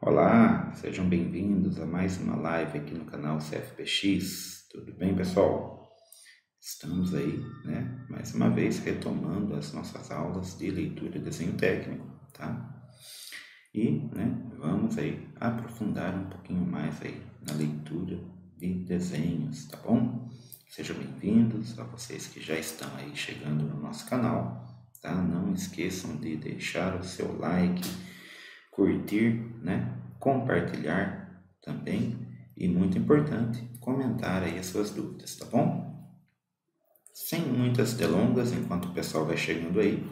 Olá, sejam bem-vindos a mais uma live aqui no canal CFPX. Tudo bem, pessoal? Estamos aí, mais uma vez retomando as nossas aulas de leitura e desenho técnico, tá? E, vamos aí aprofundar um pouquinho mais aí na leitura de desenhos, tá bom? Sejam bem-vindos a vocês que já estão aí chegando no nosso canal, tá? Não esqueçam de deixar o seu like, curtir, compartilhar também e, muito importante, comentar aí as suas dúvidas, tá bom? Sem muitas delongas, enquanto o pessoal vai chegando aí,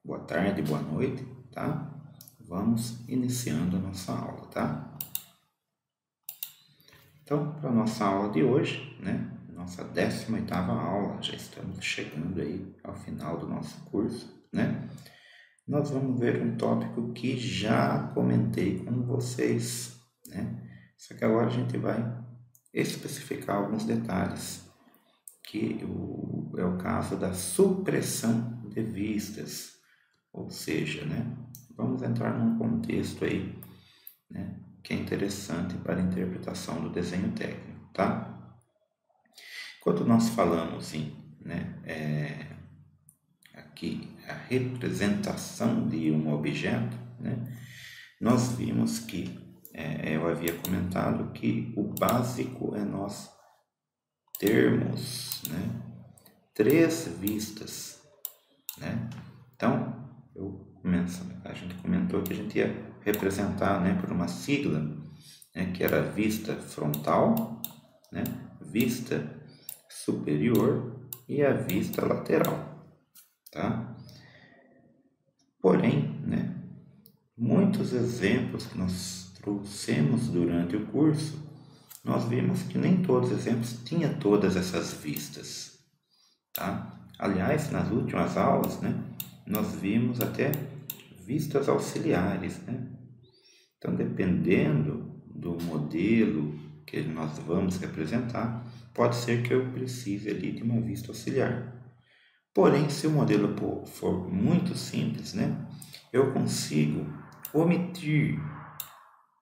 boa tarde, boa noite, tá? Vamos iniciando a nossa aula, tá? Então, para a nossa aula de hoje, nossa 18ª aula, já estamos chegando aí ao final do nosso curso, nós vamos ver um tópico que já comentei com vocês, Só que agora a gente vai especificar alguns detalhes, que é o caso da supressão de vistas, ou seja, vamos entrar num contexto aí, que é interessante para a interpretação do desenho técnico, tá? Quando nós falamos aqui a representação de um objeto, nós vimos que eu havia comentado que o básico é nós termos três vistas, Então, a gente comentou que a gente ia representar por uma sigla, que era vista frontal, vista superior e a vista lateral, tá? Porém, muitos exemplos que nós trouxemos durante o curso, nós vimos que nem todos os exemplos tinham todas essas vistas, tá? Aliás, nas últimas aulas, nós vimos até vistas auxiliares, Então, dependendo do modelo que nós vamos representar, pode ser que eu precise ali de uma vista auxiliar. Porém, se o modelo for muito simples, eu consigo omitir,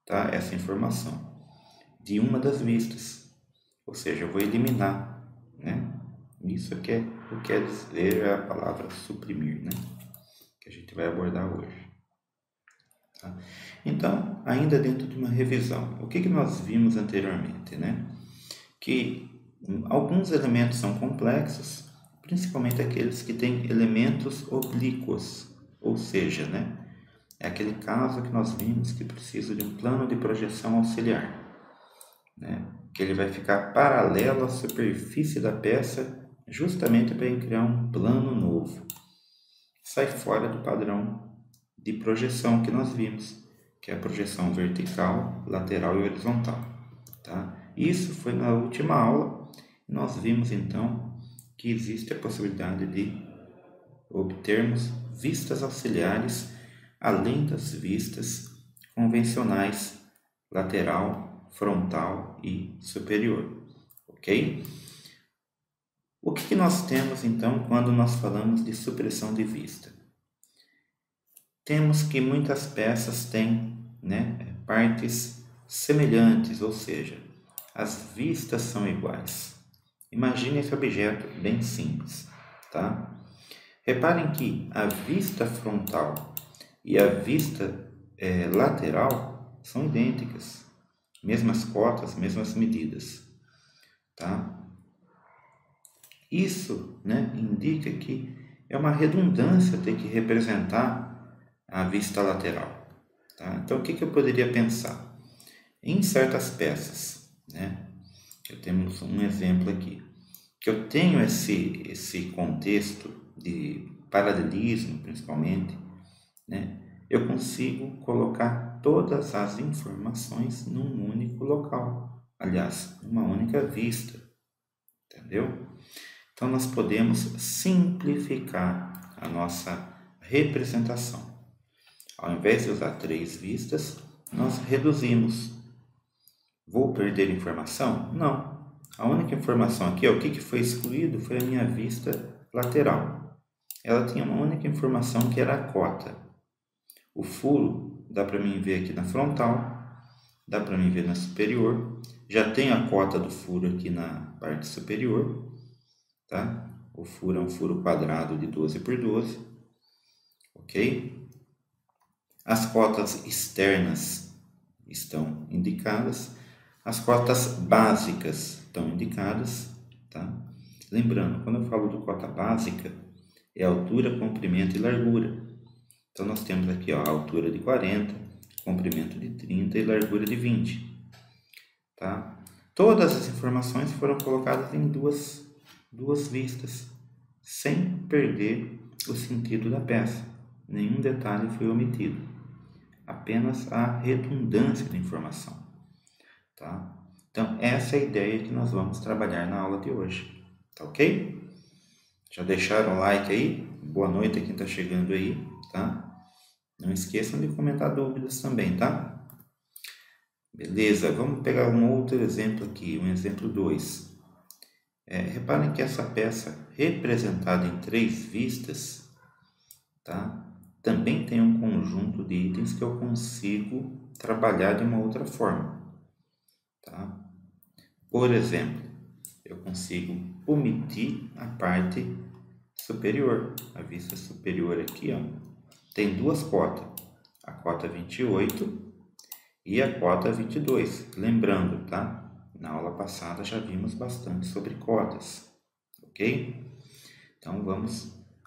tá, essa informação de uma das vistas, ou seja, eu vou eliminar, Isso que quer dizer a palavra suprimir, que a gente vai abordar hoje. Tá? Então, ainda dentro de uma revisão, o que nós vimos anteriormente, Que alguns elementos são complexos, principalmente aqueles que têm elementos oblíquos, ou seja, é aquele caso que nós vimos que precisa de um plano de projeção auxiliar, que ele vai ficar paralelo à superfície da peça, justamente para criar um plano novo. Sai fora do padrão de projeção que nós vimos, que é a projeção vertical, lateral e horizontal, tá? Isso foi na última aula. Nós vimos então que existe a possibilidade de obtermos vistas auxiliares além das vistas convencionais lateral, frontal e superior, ok? O que nós temos então quando nós falamos de supressão de vista? Temos que muitas peças têm partes semelhantes, ou seja, as vistas são iguais. Imagine esse objeto bem simples, tá? Reparem que a vista frontal e a vista lateral são idênticas, mesmas cotas, mesmas medidas, tá? Isso indica que é uma redundância ter que representar a vista lateral, tá? Então, o que eu poderia pensar? Em certas peças, temos um exemplo aqui, que eu tenho esse contexto de paralelismo, principalmente, eu consigo colocar todas as informações num único local, aliás, numa única vista, entendeu? Então, nós podemos simplificar a nossa representação. Ao invés de usar 3 vistas, nós reduzimos. Vou perder informação? Não. A única informação aqui, o que foi excluído, foi a minha vista lateral. Ela tinha uma única informação que era a cota. O furo dá para mim ver aqui na frontal dá para mim ver na superior. Já tem a cota do furo aqui na parte superior, tá? O furo é um furo quadrado de 12 por 12, ok? As cotas externas estão indicadas, as cotas básicas estão indicadas, tá? Lembrando, quando eu falo de cota básica, é altura, comprimento e largura. Então, nós temos aqui, ó, a altura de 40, comprimento de 30 e largura de 20. Tá? Todas as informações foram colocadas em duas vistas, sem perder o sentido da peça. Nenhum detalhe foi omitido, apenas a redundância da informação. Tá? Então, essa é a ideia que nós vamos trabalhar na aula de hoje. Tá ok? Já deixaram o like aí? Boa noite a quem está chegando aí, tá? Não esqueçam de comentar dúvidas também, tá? Beleza, vamos pegar um outro exemplo aqui, um exemplo 2. Reparem que essa peça representada em 3 vistas, tá? Também tem um conjunto de itens que eu consigo trabalhar de uma outra forma, tá? Por exemplo, eu consigo omitir a parte superior, a vista superior aqui, ó, tem 2 cotas, a cota 28 e a cota 22. Lembrando, tá? Na aula passada já vimos bastante sobre cotas, ok? Então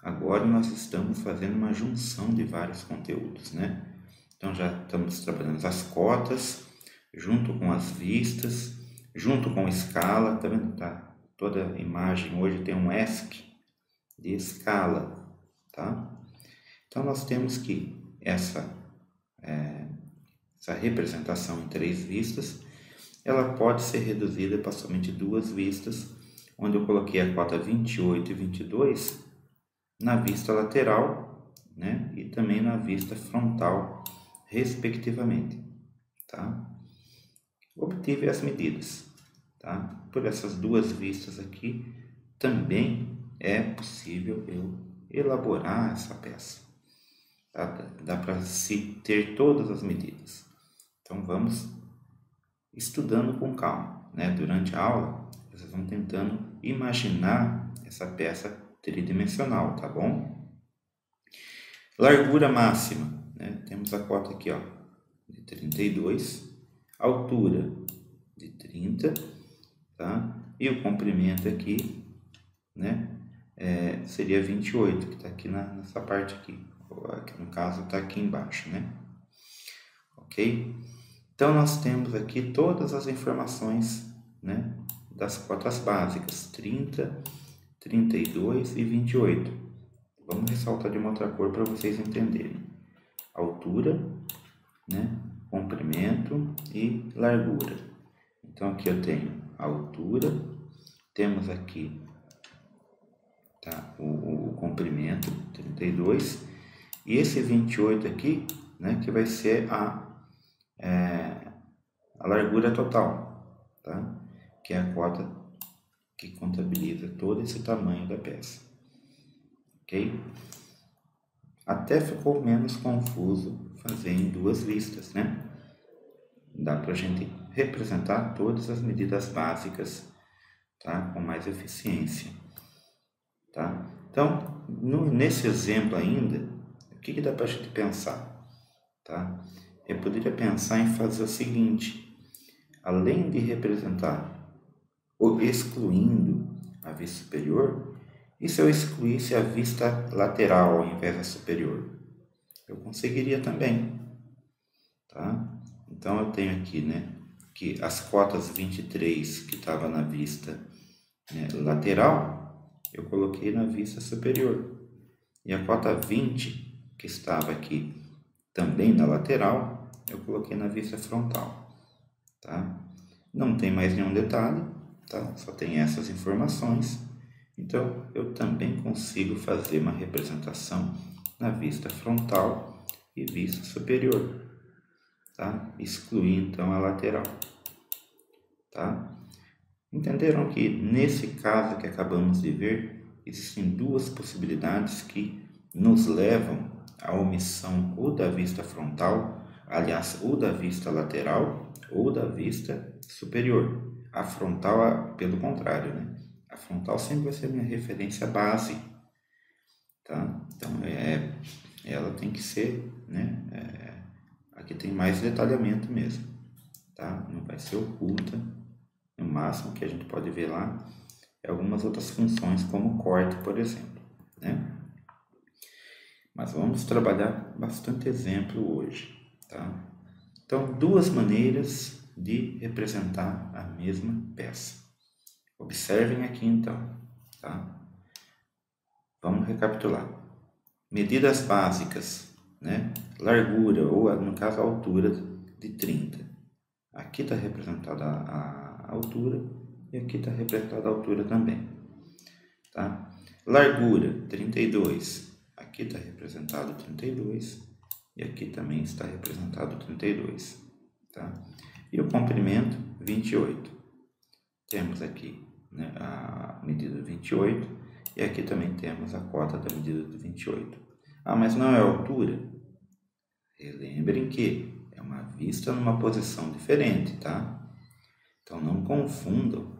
agora nós estamos fazendo uma junção de vários conteúdos, né? Então já estamos trabalhando as cotas, junto com as vistas, junto com escala, tá vendo? Tá? Toda imagem hoje tem um ESC de escala, tá? Então nós temos que essa representação em 3 vistas, ela pode ser reduzida para somente 2 vistas, onde eu coloquei a cota 28 e 22 na vista lateral, né, e também na vista frontal, respectivamente, tá? Obtive as medidas, tá? Por essas 2 vistas aqui, também é possível eu elaborar essa peça, tá? Dá para se ter todas as medidas. Então, vamos estudando com calma, né? Durante a aula, vocês vão tentando imaginar essa peça tridimensional, tá bom? Largura máxima, né? Temos a cota aqui, ó, de 32, altura de 30, tá? E o comprimento aqui, né? Seria 28, que está aqui nessa parte aqui. No caso, está aqui embaixo, né? Ok? Então, nós temos aqui todas as informações, né, das cotas básicas, 30, 32 e 28. Vamos ressaltar de uma outra cor para vocês entenderem. Altura, né, comprimento e largura. Então, aqui eu tenho a altura, temos aqui, tá, o comprimento, 32, e esse 28 aqui, né, que vai ser a largura total, tá? Que é a cota que contabiliza todo esse tamanho da peça, ok? Até ficou menos confuso fazer em 2 vistas, né? Dá para a gente representar todas as medidas básicas, tá? Com mais eficiência, tá? Então, nesse exemplo ainda, o que dá para a gente pensar, tá? Eu poderia pensar em fazer o seguinte: além de representar ou excluindo a vista superior, e se eu excluísse a vista lateral ao invés da superior? Eu conseguiria também, tá? Então eu tenho aqui, né, que as cotas 23 que estava na vista, né, lateral, eu coloquei na vista superior. E a cota 20 que estava aqui também na lateral, eu coloquei na vista frontal, tá? Não tem mais nenhum detalhe, tá? Só tem essas informações. Então, eu também consigo fazer uma representação na vista frontal e vista superior, tá? Excluir, então, a lateral, tá? Entenderam que, nesse caso que acabamos de ver, existem 2 possibilidades que nos levam à omissão ou da vista frontal, aliás, ou da vista lateral, ou da vista superior. A frontal, pelo contrário, né? A frontal sempre vai ser a minha referência base, tá? Então, ela tem que ser, né? Aqui tem mais detalhamento mesmo, tá? Não vai ser oculta. No máximo que a gente pode ver lá é algumas outras funções, como corte, por exemplo, né? Mas vamos trabalhar bastante exemplo hoje, tá? Então, duas maneiras de representar a mesma peça. Observem aqui então, tá? Vamos recapitular. Medidas básicas, né? Largura, ou no caso a altura de 30. Aqui está representada a altura e aqui está representada a altura também, tá? Largura, 32. Aqui está representado 32 e aqui também está representado 32, tá? E o comprimento, 28. Temos aqui, né, a medida 28 e aqui também temos a cota da medida de 28. Ah, mas não é a altura? Lembrem que é uma vista numa posição diferente, tá? Então não confundam,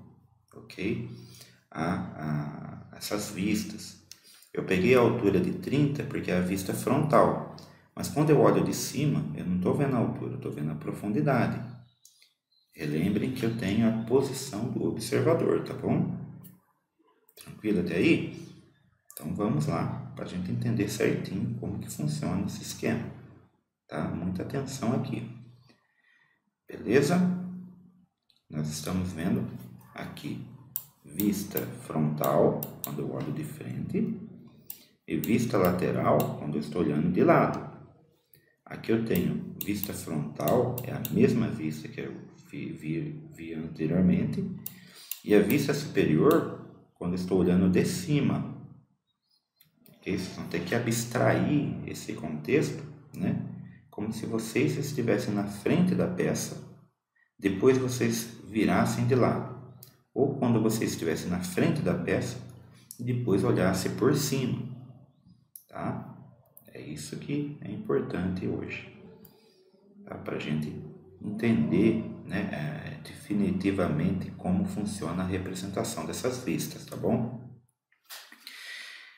ok? Essas vistas. Eu peguei a altura de 30 porque é a vista frontal, mas quando eu olho de cima, eu não estou vendo a altura, eu estou vendo a profundidade. Relembrem que eu tenho a posição do observador, tá bom? Tranquilo até aí? Então vamos lá, para a gente entender certinho como que funciona esse esquema, tá? Muita atenção aqui. Beleza? Nós estamos vendo aqui vista frontal, quando eu olho de frente, e vista lateral, quando eu estou olhando de lado. Aqui eu tenho vista frontal, é a mesma vista que eu vi anteriormente, e a vista superior, quando eu estou olhando de cima. Okay? Vocês vão ter que abstrair esse contexto, né? Como se vocês estivessem na frente da peça, depois vocês virassem de lado. Ou quando você estivesse na frente da peça, depois olhasse por cima, tá? É isso que é importante hoje, tá? Para a gente entender, né, definitivamente como funciona a representação dessas vistas, tá bom?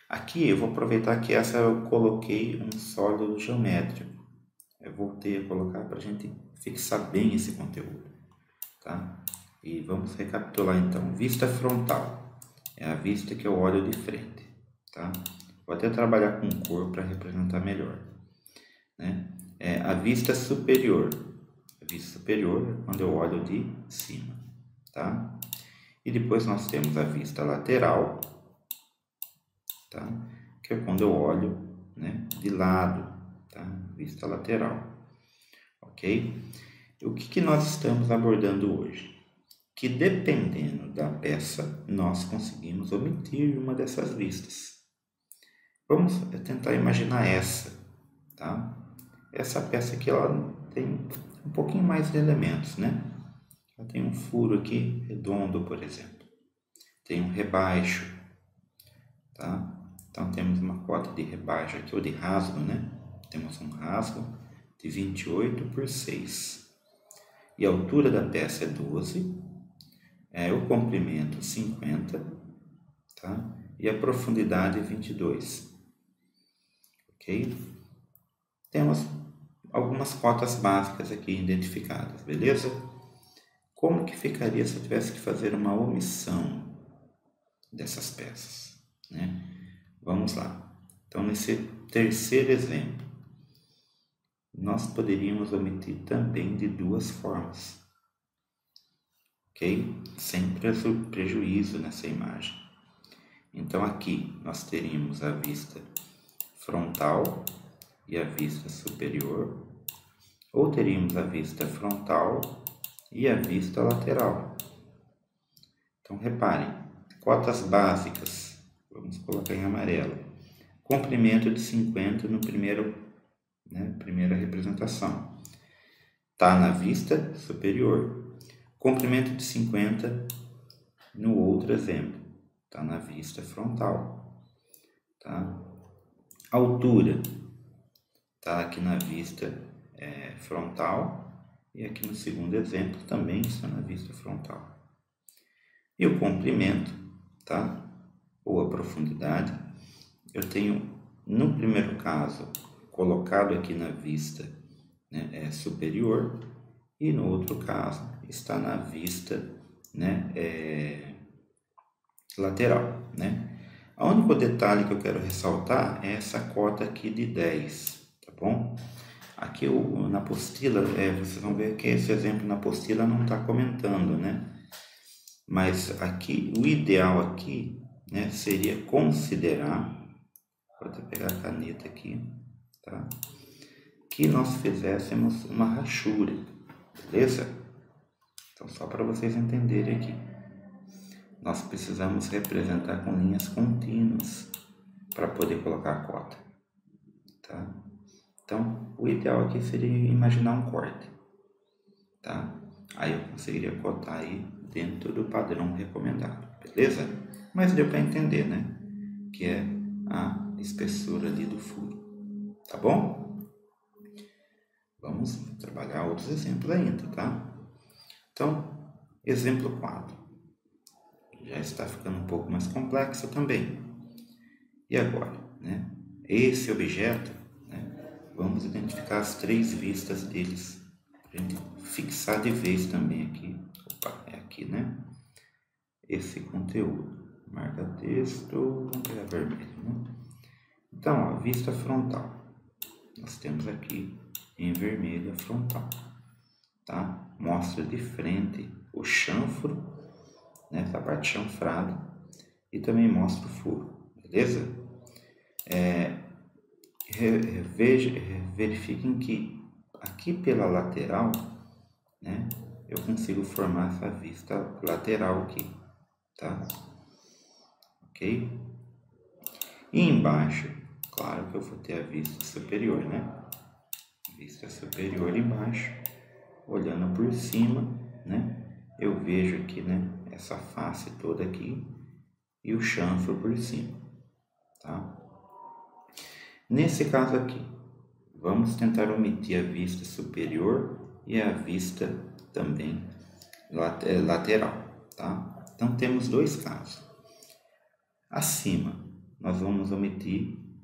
Aqui eu vou aproveitar que essa eu coloquei um sólido geométrico. Eu voltei a colocar para a gente fixar bem esse conteúdo, tá? E vamos recapitular então. Vista frontal é a vista que eu olho de frente, tá? Vou até trabalhar com cor para representar melhor, né? É a vista superior. A vista superior é quando eu olho de cima, tá? E depois nós temos a vista lateral, tá? Que é quando eu olho, né, de lado, tá? Vista lateral, ok? O que nós estamos abordando hoje? Que dependendo da peça, nós conseguimos omitir uma dessas vistas. Vamos tentar imaginar essa, tá? Essa peça aqui, ela tem um pouquinho mais de elementos, né? Ela tem um furo aqui redondo, por exemplo. Tem um rebaixo, tá? Então temos uma cota de rebaixo aqui, ou de rasgo, né? Temos um rasgo de 28 por 6. E a altura da peça é 12. O comprimento 50, tá? E a profundidade 22, ok? Temos algumas cotas básicas aqui identificadas, beleza? Como que ficaria se eu tivesse que fazer uma omissão dessas peças, né? Vamos lá. Então, nesse terceiro exemplo, nós poderíamos omitir também de duas formas, ok? Sem prejuízo nessa imagem. Então aqui nós teríamos a vista frontal e a vista superior, ou teríamos a vista frontal e a vista lateral. Então reparem, cotas básicas, vamos colocar em amarelo. Comprimento de 50 no primeira representação, está na vista superior. Comprimento de 50 no outro exemplo, está na vista frontal, tá? Altura está aqui na vista frontal E aqui no segundo exemplo também está na vista frontal. E o comprimento, tá? Ou a profundidade, eu tenho, no primeiro caso, colocado aqui na vista, né, superior, e no outro caso está na vista, né, lateral, né? O único detalhe que eu quero ressaltar é essa cota aqui de 10, tá bom? Aqui na apostila, vocês vão ver que esse exemplo na apostila não está comentando, né? Mas aqui, o ideal aqui, né, seria considerar, vou até pegar a caneta aqui, tá? Que nós fizéssemos uma rachura, beleza? Então, só para vocês entenderem aqui. Nós precisamos representar com linhas contínuas para poder colocar a cota, tá? Então, o ideal aqui seria imaginar um corte, tá? Aí eu conseguiria cotar aí dentro do padrão recomendado, beleza? Mas deu para entender, né? Que é a espessura ali do furo, tá bom? Vamos trabalhar outros exemplos ainda, tá? Então, exemplo 4. Já está ficando um pouco mais complexo também. E agora, né? Esse objeto, né? Vamos identificar as 3 vistas deles. Para a gente fixar de vez também aqui. Opa, é aqui, né? Esse conteúdo. Marca texto, vamos pegar vermelho, né? Então, ó, vista frontal. Nós temos aqui em vermelho a frontal, tá? Mostra de frente o chanfro, né, essa parte chanfrada, e também mostra o furo, beleza? Verifiquem que aqui pela lateral, né, eu consigo formar essa vista lateral aqui, tá? Ok? E embaixo, claro que eu vou ter a vista superior, né? Vista superior embaixo, olhando por cima, né? Eu vejo aqui, né, essa face toda aqui e o chanfro por cima, tá? Nesse caso aqui, vamos tentar omitir a vista superior e a vista também lateral, tá? Então temos 2 casos. Acima, nós vamos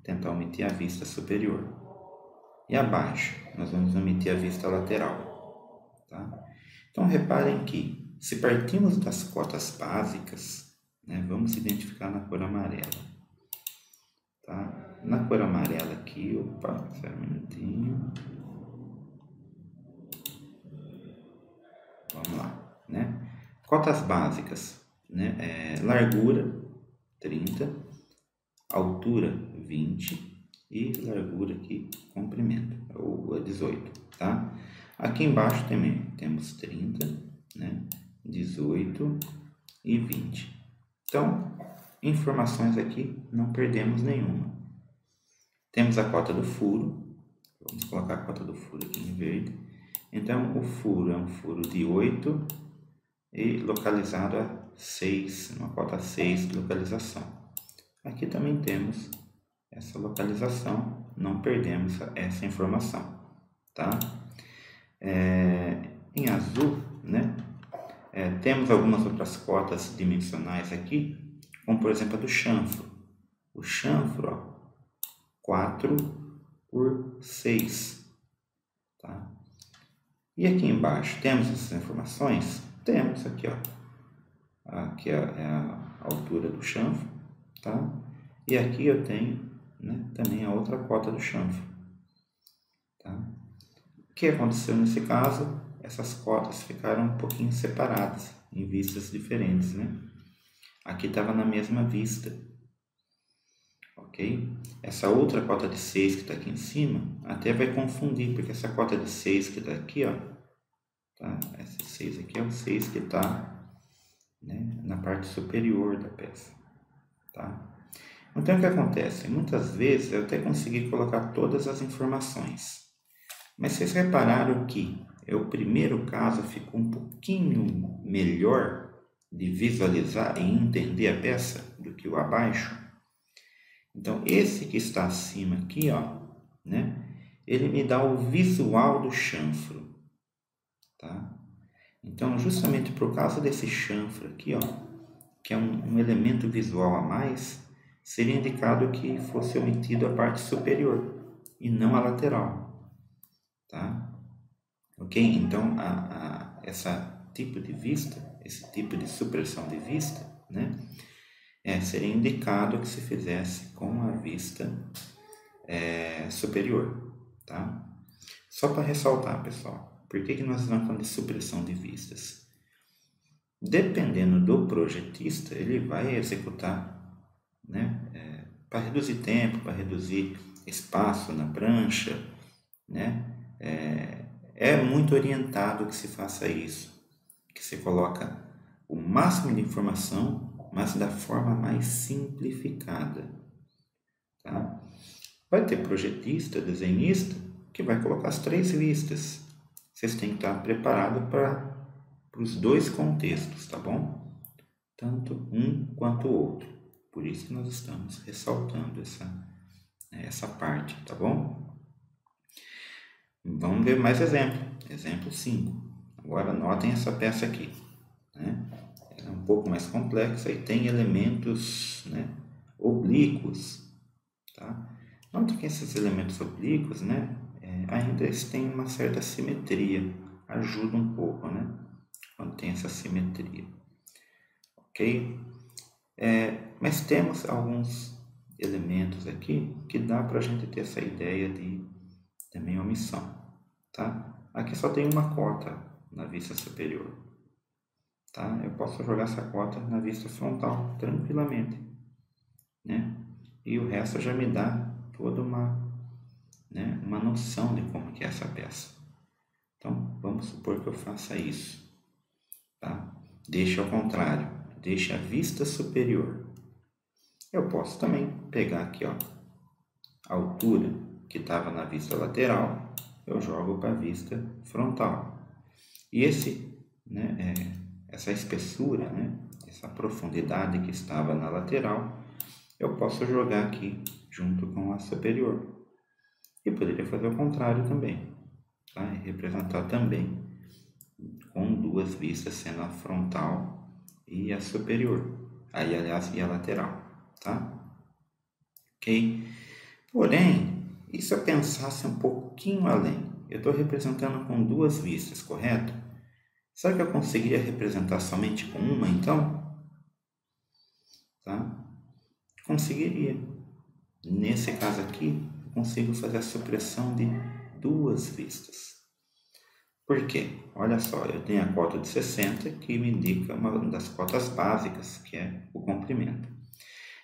tentar omitir a vista superior. E abaixo, nós vamos omitir a vista lateral, tá? Então reparem que, se partimos das cotas básicas, né, vamos identificar na cor amarela, tá? Na cor amarela aqui, opa, só um minutinho. Vamos lá, né? Cotas básicas, né? Largura 30, altura 20 e largura aqui, comprimento, ou 18, tá? Aqui embaixo também temos 30, né? 18 e 20. Então, informações aqui, não perdemos nenhuma. Temos a cota do furo, vamos colocar a cota do furo aqui em verde. Então, o furo é um furo de 8 e localizado a 6, uma cota 6 de localização. Aqui também temos essa localização, não perdemos essa informação, tá? Em azul, né? Temos algumas outras cotas dimensionais aqui, como por exemplo a do chanfro. O chanfro, ó, 4 por 6, tá? E aqui embaixo, temos essas informações? Temos aqui, ó. Aqui é a altura do chanfro, tá? E aqui eu tenho, né, também a outra cota do chanfro, tá? O que aconteceu nesse caso? Essas cotas ficaram um pouquinho separadas, em vistas diferentes, né? Aqui estava na mesma vista, ok? Essa outra cota de 6 que está aqui em cima, até vai confundir, porque essa cota de 6 que está aqui, ó, tá? Esse 6 aqui é o 6 que está, né, na parte superior da peça, tá? Então, o que acontece? Muitas vezes eu até consegui colocar todas as informações, mas vocês repararam que o primeiro caso ficou um pouquinho melhor de visualizar e entender a peça do que o abaixo? Então, esse que está acima aqui, ó, né, ele me dá o visual do chanfro, tá? Então, justamente por causa desse chanfro aqui, ó, que é um elemento visual a mais, seria indicado que fosse omitido a parte superior e não a lateral, tá? Ok? Então, esse tipo de vista, esse tipo de supressão de vista, né, seria indicado que se fizesse com a vista superior, tá? Só para ressaltar, pessoal, por que nós estamos falando de supressão de vistas? Dependendo do projetista, ele vai executar, né, para reduzir tempo, para reduzir espaço na prancha, né, é muito orientado que se faça isso, que se coloca o máximo de informação, mas da forma mais simplificada, tá? Vai ter projetista, desenhista, que vai colocar as 3 vistas. Vocês têm que estar preparados para os 2 contextos, tá bom? Tanto um quanto o outro. Por isso que nós estamos ressaltando essa parte, tá bom? Vamos ver mais exemplo. Exemplo 5. Agora notem essa peça aqui, né? Ela é um pouco mais complexa e tem elementos, né, oblíquos, tá? Note que esses elementos oblíquos, né, ainda eles têm uma certa simetria, ajuda um pouco, né, quando tem essa simetria, ok? Mas temos alguns elementos aqui que dá para a gente ter essa ideia de também omissão, tá? Aqui só tem uma cota na vista superior, tá? Eu posso jogar essa cota na vista frontal tranquilamente, né? E o resto já me dá toda uma noção de como que é essa peça. Então, vamos supor que eu faça isso, tá? Deixe ao contrário, deixe a vista superior. Eu posso também pegar aqui, ó, a altura que estava na vista lateral, eu jogo para a vista frontal. E essa espessura, né, essa profundidade que estava na lateral, eu posso jogar aqui junto com a superior. E poderia fazer o contrário também, tá? E representar também com 2 vistas, sendo a frontal e a superior. Aí, aliás, e a lateral, tá? Ok? Porém, e se eu pensasse um pouquinho além? Eu estou representando com 2 vistas, correto? Será que eu conseguiria representar somente com uma, então? Tá? Conseguiria. Nesse caso aqui, eu consigo fazer a supressão de 2 vistas. Por quê? Olha só, eu tenho a cota de 60, que me indica uma das cotas básicas, que é o comprimento.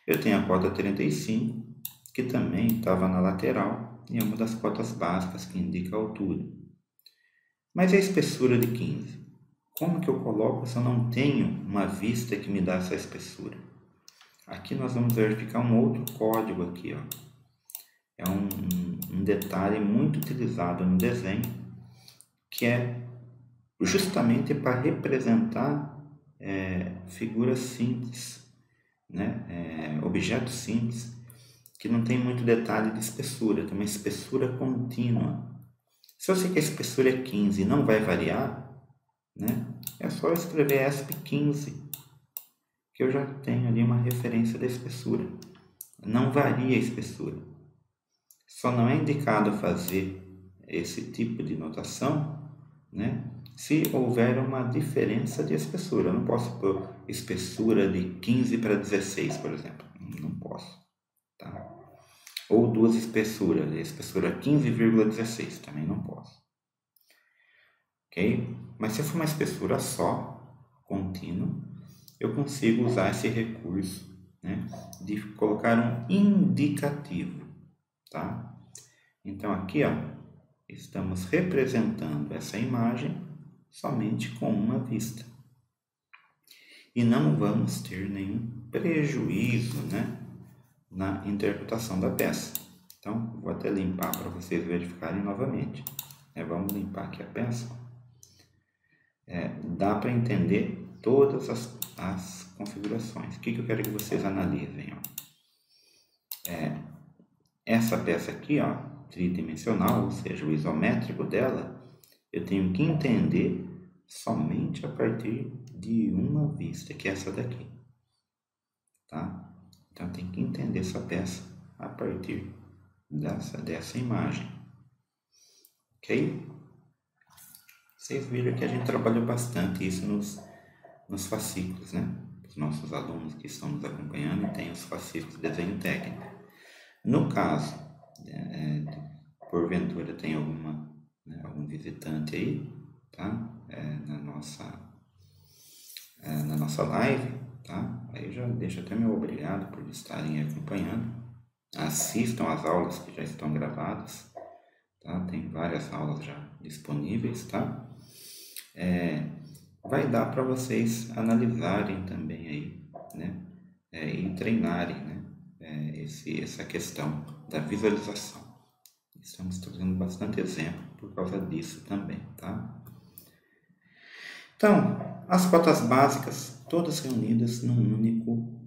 Eu tenho a cota 35, que também estava na lateral, e é uma das cotas básicas, que indica a altura. Mas a espessura de 15? Como que eu coloco se eu não tenho uma vista que me dá essa espessura? Aqui nós vamos verificar um outro código aqui, ó. É um detalhe muito utilizado no desenho, que é justamente para representar figuras simples, né? Objetos simples, que não tem muito detalhe de espessura, tem uma espessura contínua. Se eu sei que a espessura é 15 e não vai variar, né, é só escrever ESP15, que eu já tenho ali uma referência da espessura. Não varia a espessura. Só não é indicado fazer esse tipo de notação, né, se houver uma diferença de espessura. Eu não posso pôr espessura de 15 para 16, por exemplo. Não posso. Tá? Ou 2 espessuras, espessura 15,16, também não posso. Ok? Mas se for uma espessura só, contínua, eu consigo usar esse recurso, né, de colocar um indicativo, tá? Então aqui, ó, estamos representando essa imagem somente com uma vista. E não vamos ter nenhum prejuízo, né, na interpretação da peça. Então, vou até limpar para vocês verificarem novamente. Vamos limpar aqui a peça. Dá para entender todas as configurações. O que eu quero que vocês analisem? Ó? Essa peça aqui, ó, tridimensional, ou seja, o isométrico dela, eu tenho que entender somente a partir de uma vista, que é essa daqui, tá? Então tem que entender essa peça a partir dessa imagem, ok? Vocês viram que a gente trabalhou bastante isso nos fascículos, né? Os nossos alunos que estão nos acompanhando têm os fascículos de desenho técnico. No caso, porventura tem algum visitante aí, tá? Na nossa live, tá? Aí já deixo até meu obrigado por estarem acompanhando. Assistam às aulas que já estão gravadas, tá? Tem várias aulas já disponíveis, tá? Vai dar para vocês analisarem também aí, né? E treinarem, né? Essa questão da visualização. Estamos trazendo bastante exemplo por causa disso também, tá? Então, as cotas básicas, todas reunidas num único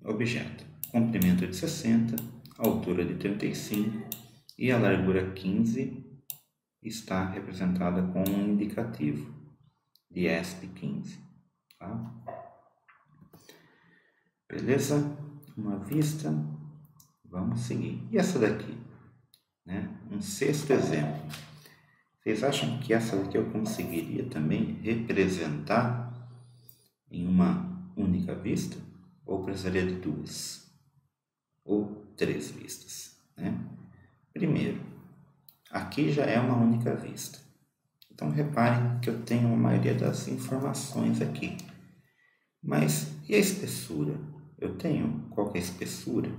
objeto. Comprimento de 60, altura de 35 e a largura 15 está representada com um indicativo de ESP15, tá? Beleza? Uma vista, vamos seguir. E essa daqui, né? Um sexto exemplo. Vocês acham que essa daqui eu conseguiria também representar em uma única vista? Ou precisaria de duas? Ou três vistas, né? Primeiro, aqui já é uma única vista. Então, reparem que eu tenho a maioria das informações aqui. Mas, e a espessura? Eu tenho qual que é a espessura?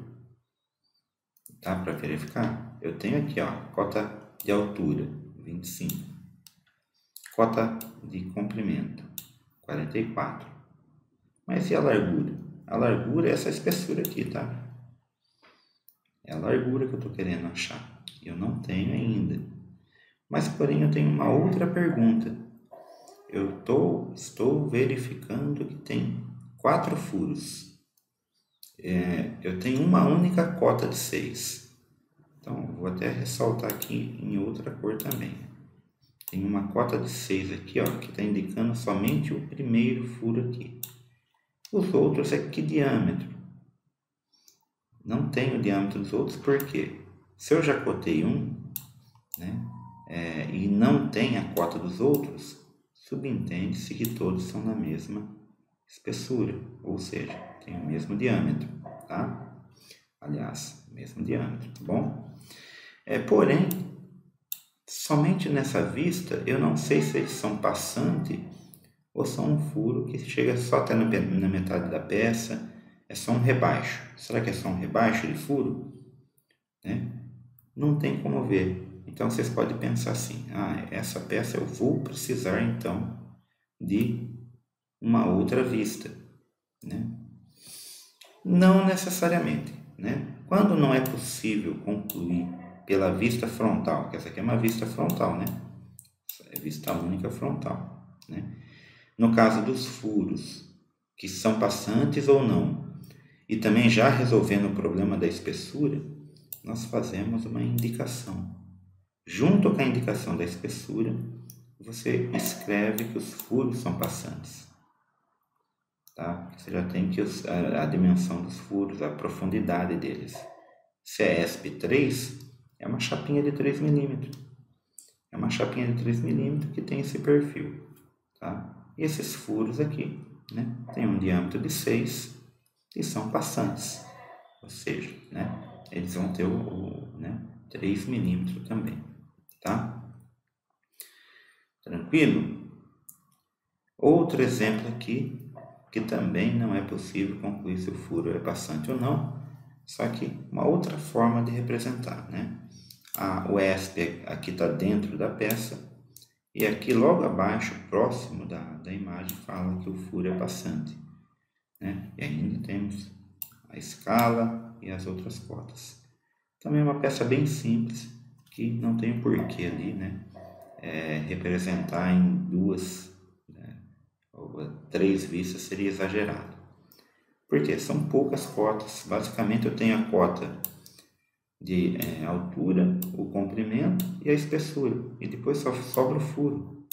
Tá? Para verificar? Eu tenho aqui, ó, cota de altura, 25. Cota de comprimento, 44. Mas e a largura? A largura é essa espessura aqui, tá? É a largura que eu estou querendo achar. Eu não tenho ainda. Mas, porém, eu tenho uma outra pergunta. Eu estou verificando que tem 4 furos. Eu tenho uma única cota de 6. Então, vou até ressaltar aqui em outra cor também. Tem uma cota de 6 aqui, ó, que está indicando somente o primeiro furo aqui. Os outros é que diâmetro? Não tem o diâmetro dos outros, por quê? Se eu já cotei um, né, e não tem a cota dos outros, subentende-se que todos são da mesma espessura, ou seja, tem o mesmo diâmetro, tá? Aliás, mesmo diâmetro, tá bom? Porém, somente nessa vista, eu não sei se eles são passante ou são um furo que chega só até na metade da peça, é só um rebaixo. Será que é só um rebaixo de furo? Né? Não tem como ver. Então, vocês podem pensar assim, essa peça eu vou precisar, então, de uma outra vista, né? Não necessariamente, né? Quando não é possível concluir pela vista frontal, que essa aqui é uma vista frontal, né? É vista única frontal, né? No caso dos furos, que são passantes ou não, e também já resolvendo o problema da espessura, nós fazemos uma indicação. Junto com a indicação da espessura, você escreve que os furos são passantes. Tá? Você já tem que a dimensão dos furos, a profundidade deles. Se é ESP3, é uma chapinha de 3 milímetros. É uma chapinha de 3 milímetros que tem esse perfil. Tá? E esses furos aqui, né, tem um diâmetro de 6 e são passantes. Ou seja, né, eles vão ter 3 milímetros também. Tá? Tranquilo? Outro exemplo aqui, que também não é possível concluir se o furo é passante ou não, só que uma outra forma de representar, né? O ESP aqui está dentro da peça e aqui logo abaixo, próximo da imagem, fala que o furo é passante, né? E ainda temos a escala e as outras cotas. Também é uma peça bem simples, que não tem porquê ali, né? Representar em 2, né, ou 3 vistas seria exagerado. Porque são poucas cotas. Basicamente eu tenho a cota de altura, o comprimento e a espessura. E depois só sobra o furo.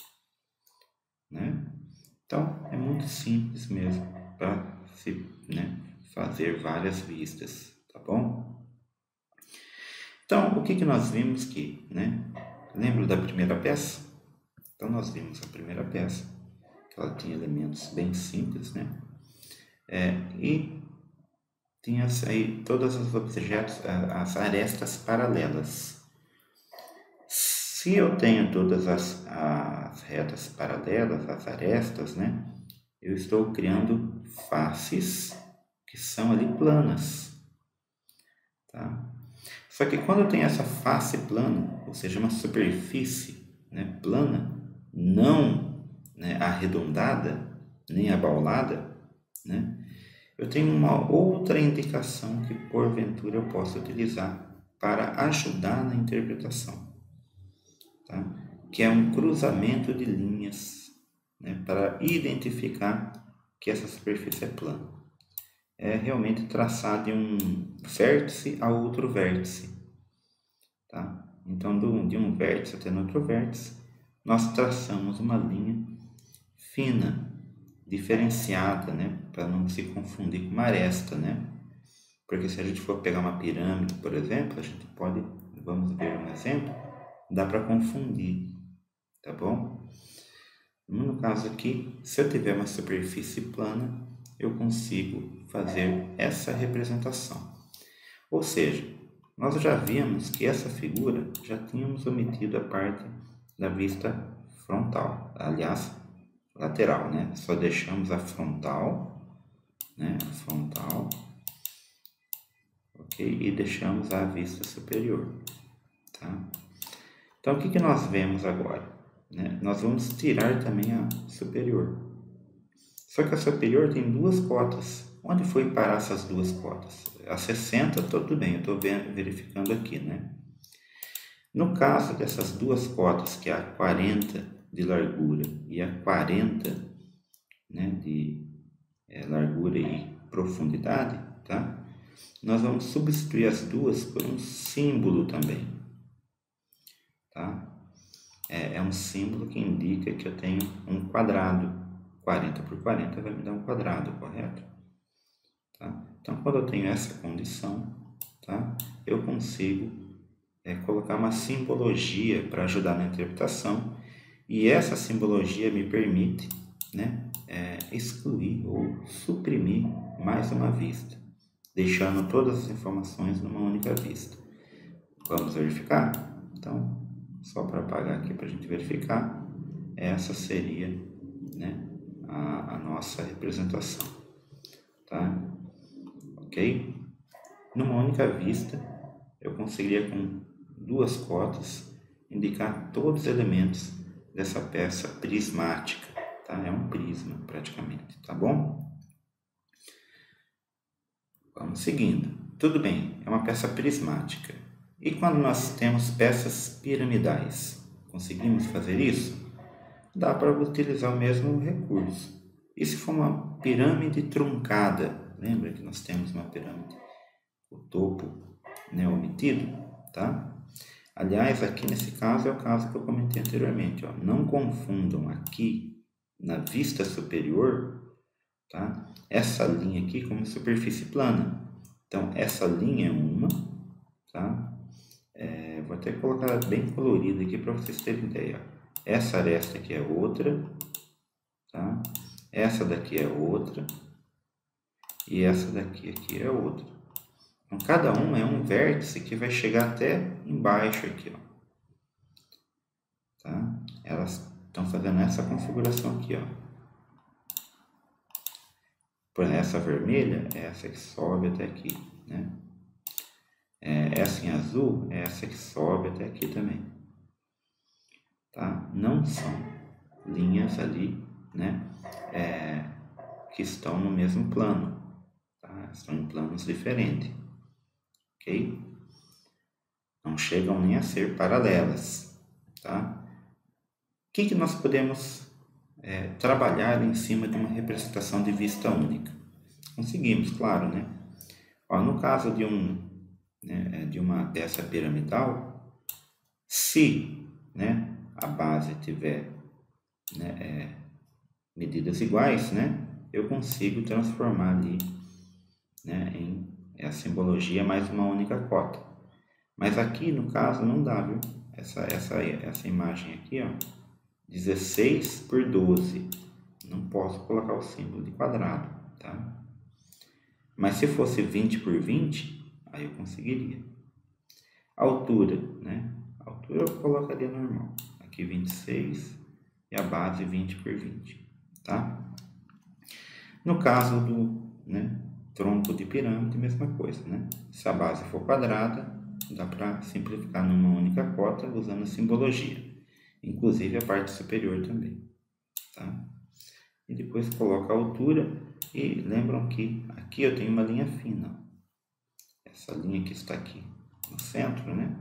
né? Então, é muito simples mesmo para se, né, fazer várias vistas, tá bom? Então, o que nós vimos que, né? Lembra da primeira peça? Então, nós vimos a primeira peça, que ela tinha elementos bem simples, né? E tinha aí todos os objetos, as arestas paralelas. Se eu tenho todas as retas paralelas, as arestas, né? Eu estou criando faces que são ali planas, tá? Só que quando eu tenho essa face plana, ou seja, uma superfície, né, plana, não, né, arredondada, nem abaulada, né, eu tenho uma outra indicação que porventura eu posso utilizar para ajudar na interpretação, tá? Que é um cruzamento de linhas, né, para identificar que essa superfície é plana. É realmente traçar de um vértice a outro vértice, tá? Então, de um vértice até no outro vértice, nós traçamos uma linha fina, diferenciada, né? Para não se confundir com uma aresta, né? Porque se a gente for pegar uma pirâmide, por exemplo, a gente pode, vamos ver um exemplo, dá para confundir, tá bom? No caso aqui, se eu tiver uma superfície plana, eu consigo fazer essa representação. Ou seja, nós já vimos que essa figura já tínhamos omitido a parte da vista frontal, aliás, lateral, né? Só deixamos a frontal, né? A frontal, ok? E deixamos a vista superior, tá? Então, o que nós vemos agora? Né? Nós vamos tirar também a superior. Só que a superior tem duas cotas. Onde foi parar essas duas cotas? A 60, tudo bem, eu estou verificando aqui, né? No caso dessas duas cotas, que é a 40 de largura e a 40, né, de largura e profundidade, tá? Nós vamos substituir as duas por um símbolo também, tá? É um símbolo que indica que eu tenho um quadrado. 40 por 40 vai me dar um quadrado, correto? Tá? Então, quando eu tenho essa condição, tá? Eu consigo colocar uma simbologia para ajudar na interpretação, e essa simbologia me permite, né, excluir ou suprimir mais uma vista, deixando todas as informações numa única vista. Vamos verificar? Então, só para apagar aqui para a gente verificar, essa seria, né, a nossa representação, tá? Ok? Numa única vista, eu conseguiria com duas cotas indicar todos os elementos dessa peça prismática, tá? É um prisma praticamente, tá bom? Vamos seguindo. Tudo bem, é uma peça prismática. E quando nós temos peças piramidais, conseguimos fazer isso? Dá para utilizar o mesmo recurso. E se for uma pirâmide truncada? Lembra que nós temos uma pirâmide, o topo, né, omitido, tá? Aliás, aqui nesse caso é o caso que eu comentei anteriormente, ó. Não confundam aqui na vista superior, tá? Essa linha aqui como superfície plana. Então, essa linha é uma, tá? Vou até colocar bem colorida aqui para vocês terem ideia. Essa aresta aqui é outra, tá? Essa daqui é outra e essa daqui aqui é outra. Então, cada um é um vértice que vai chegar até embaixo aqui, ó. Tá? Elas estão fazendo essa configuração aqui, ó. Por exemplo, essa vermelha é essa que sobe até aqui, né? Essa em azul é essa que sobe até aqui também, tá? Não são linhas ali, né? Que estão no mesmo plano, tá? Estão em planos diferentes, ok? Não chegam nem a ser paralelas, tá? O que nós podemos trabalhar em cima de uma representação de vista única? Conseguimos, claro, né? Ó, no caso de uma peça piramidal, se, né, a base tiver, né, medidas iguais, né, eu consigo transformar ali, né, em a simbologia mais uma única cota. Mas aqui no caso não dá, viu? Essa imagem aqui, ó, 16 por 12. Não posso colocar o símbolo de quadrado, tá? Mas se fosse 20 por 20, aí eu conseguiria. A altura, né? A altura eu colocaria normal. Aqui 26 e a base 20 por 20, tá? No caso do, né, tronco de pirâmide, mesma coisa, né? Se a base for quadrada, dá para simplificar numa única cota usando a simbologia, inclusive a parte superior também, tá? E depois coloca a altura e lembram que aqui eu tenho uma linha fina, essa linha que está aqui no centro, né?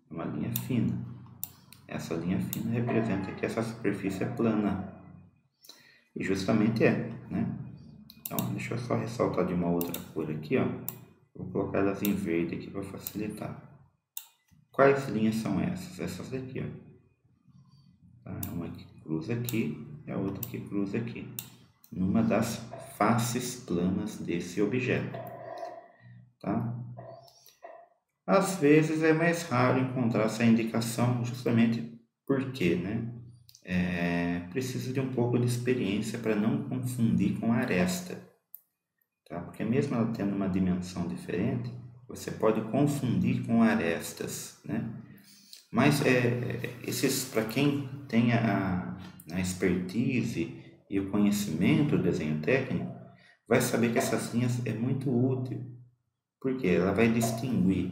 Uma linha fina. Essa linha fina representa que essa superfície é plana, e justamente é, né? Então, deixa eu só ressaltar de uma outra cor aqui, ó. Vou colocar elas em verde aqui para facilitar. Quais linhas são essas? Essas daqui, ó. Tá? Uma que cruza aqui e a outra que cruza aqui, numa das faces planas desse objeto, tá? Às vezes é mais raro encontrar essa indicação, justamente porque, né? Precisa de um pouco de experiência para não confundir com aresta, tá? Porque mesmo ela tendo uma dimensão diferente, você pode confundir com arestas, né? Mas esses, para quem tem a expertise e o conhecimento do desenho técnico, vai saber que essas linhas é muito útil, porque ela vai distinguir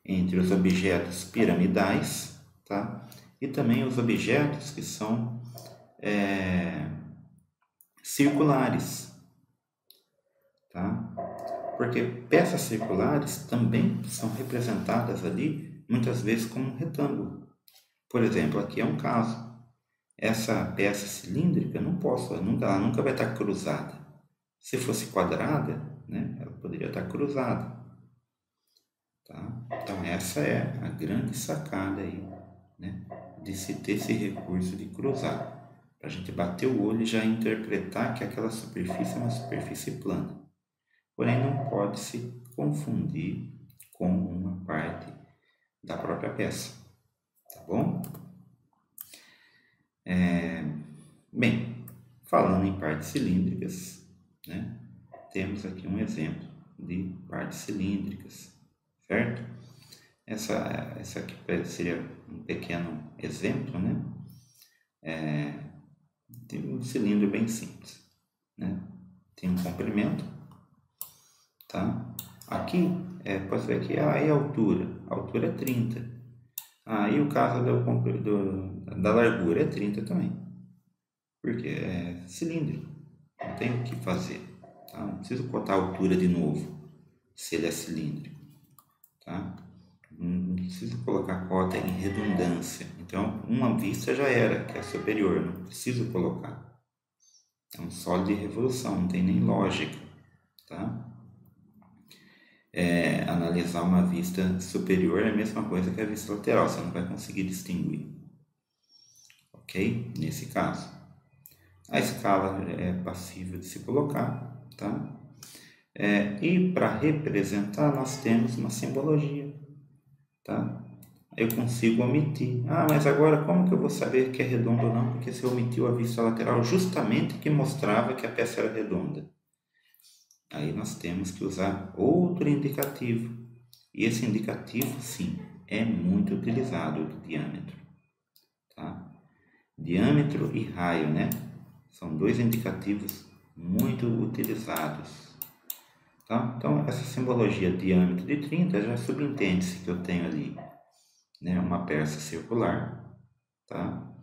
entre os objetos piramidais, tá? E também os objetos que são circulares, tá? Porque peças circulares também são representadas ali muitas vezes como um retângulo. Por exemplo, aqui é um caso. Essa peça cilíndrica ela nunca vai estar cruzada. Se fosse quadrada, né, ela poderia estar cruzada, tá? Então essa é a grande sacada aí, né, de se ter esse recurso de cruzar, para a gente bater o olho e já interpretar que aquela superfície é uma superfície plana. Porém, não pode se confundir com uma parte da própria peça, tá bom? Bem, falando em partes cilíndricas, né, temos aqui um exemplo de partes cilíndricas, certo? Essa aqui seria um pequeno exemplo, né, de um cilindro bem simples, né? Tem um comprimento, tá? Aqui, pode ver aqui, aí a altura é 30. Aí o caso da largura é 30 também, porque é cilíndrico, não tem o que fazer, tá? Não preciso cotar a altura de novo, se ele é cilíndrico, tá? Não preciso colocar cota em redundância, então uma vista já era, que é superior, não preciso colocar. É um sólido de revolução, não tem nem lógica, tá? Analisar uma vista superior é a mesma coisa que a vista lateral, você não vai conseguir distinguir, ok? Nesse caso, a escala é passível de se colocar, tá? E para representar nós temos uma simbologia, tá? Eu consigo omitir. Mas agora como que eu vou saber que é redondo ou não? Porque você omitiu a vista lateral justamente que mostrava que a peça era redonda. Aí nós temos que usar outro indicativo. E esse indicativo, sim, é muito utilizado, o diâmetro, tá? Diâmetro e raio, né? São dois indicativos muito utilizados, tá? Então, essa simbologia diâmetro de 30 já subentende-se que eu tenho ali, né, uma peça circular, tá?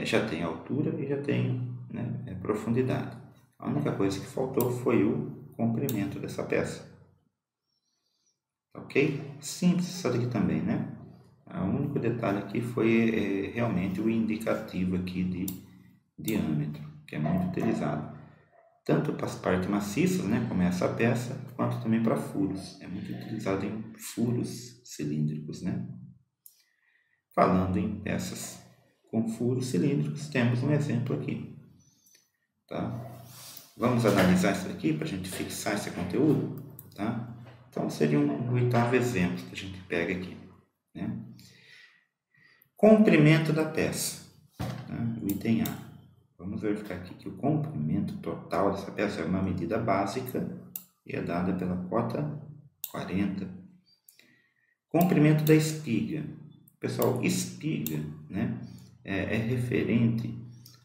Já tem altura e já tem, né, profundidade. A única coisa que faltou foi o comprimento dessa peça, ok? Simples isso daqui também, né? O único detalhe aqui foi realmente o indicativo aqui de diâmetro, que é muito utilizado tanto para as partes maciças, né, como é essa peça, quanto também para furos. É muito utilizado em furos cilíndricos, né? Falando em peças com furos cilíndricos, temos um exemplo aqui. tá? Vamos analisar isso aqui para a gente fixar esse conteúdo, tá? Então, seria um oitavo exemplo que a gente pega aqui, né? Comprimento da peça, né? O item A. Vamos verificar aqui que o comprimento total dessa peça é uma medida básica e é dada pela cota 40. Comprimento da espiga. Pessoal, espiga, né, é referente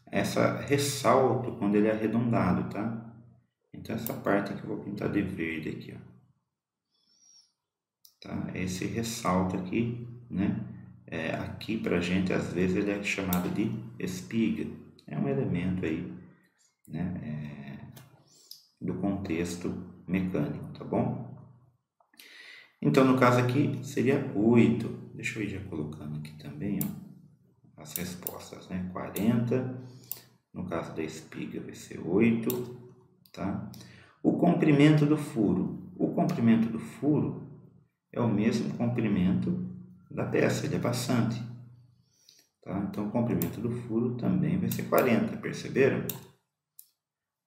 a essa ressalto quando ele é arredondado, tá? Então, essa parte que eu vou pintar de verde aqui, ó. Tá? Esse ressalto aqui, né? Aqui pra gente, às vezes, ele é chamado de espiga. É um elemento aí, né? Do contexto mecânico, tá bom? Então, no caso aqui, seria 8. Deixa eu ir já colocando aqui também, ó, as respostas, né? 40, no caso da espiga vai ser 8, tá? O comprimento do furo. O comprimento do furo é o mesmo comprimento da peça, ele é bastante, tá? Então, o comprimento do furo também vai ser 40, perceberam?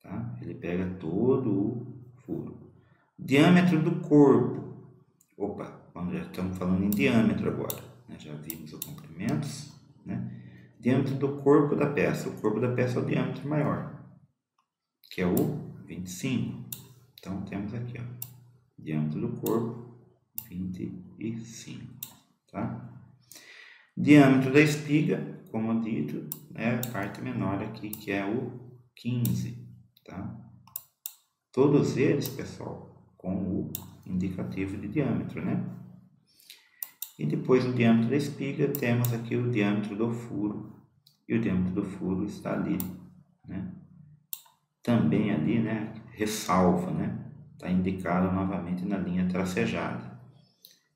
Tá? Ele pega todo o furo. Diâmetro do corpo. Opa, já estamos falando em diâmetro agora, né? Já vimos os comprimentos, né? Diâmetro do corpo da peça. O corpo da peça é o diâmetro maior, que é o 25. Então, temos aqui, ó, diâmetro do corpo, 25, tá? Diâmetro da espiga, como dito, é a parte menor aqui, que é o 15, tá? Todos eles, pessoal, com o indicativo de diâmetro, né? E depois do diâmetro da espiga, temos aqui o diâmetro do furo, e o diâmetro do furo está ali, né? Também ali, né? Ressalva, né? Está indicado novamente na linha tracejada.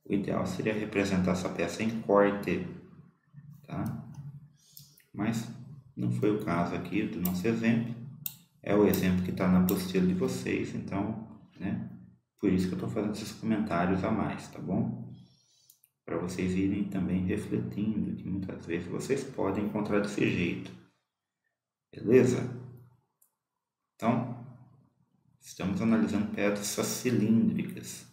O ideal seria representar essa peça em corte, tá? Mas não foi o caso aqui do nosso exemplo. É o exemplo que está na apostila de vocês, então, né? Por isso que eu estou fazendo esses comentários a mais, tá bom? Para vocês irem também refletindo, que muitas vezes vocês podem encontrar desse jeito. Beleza? Então, estamos analisando peças cilíndricas.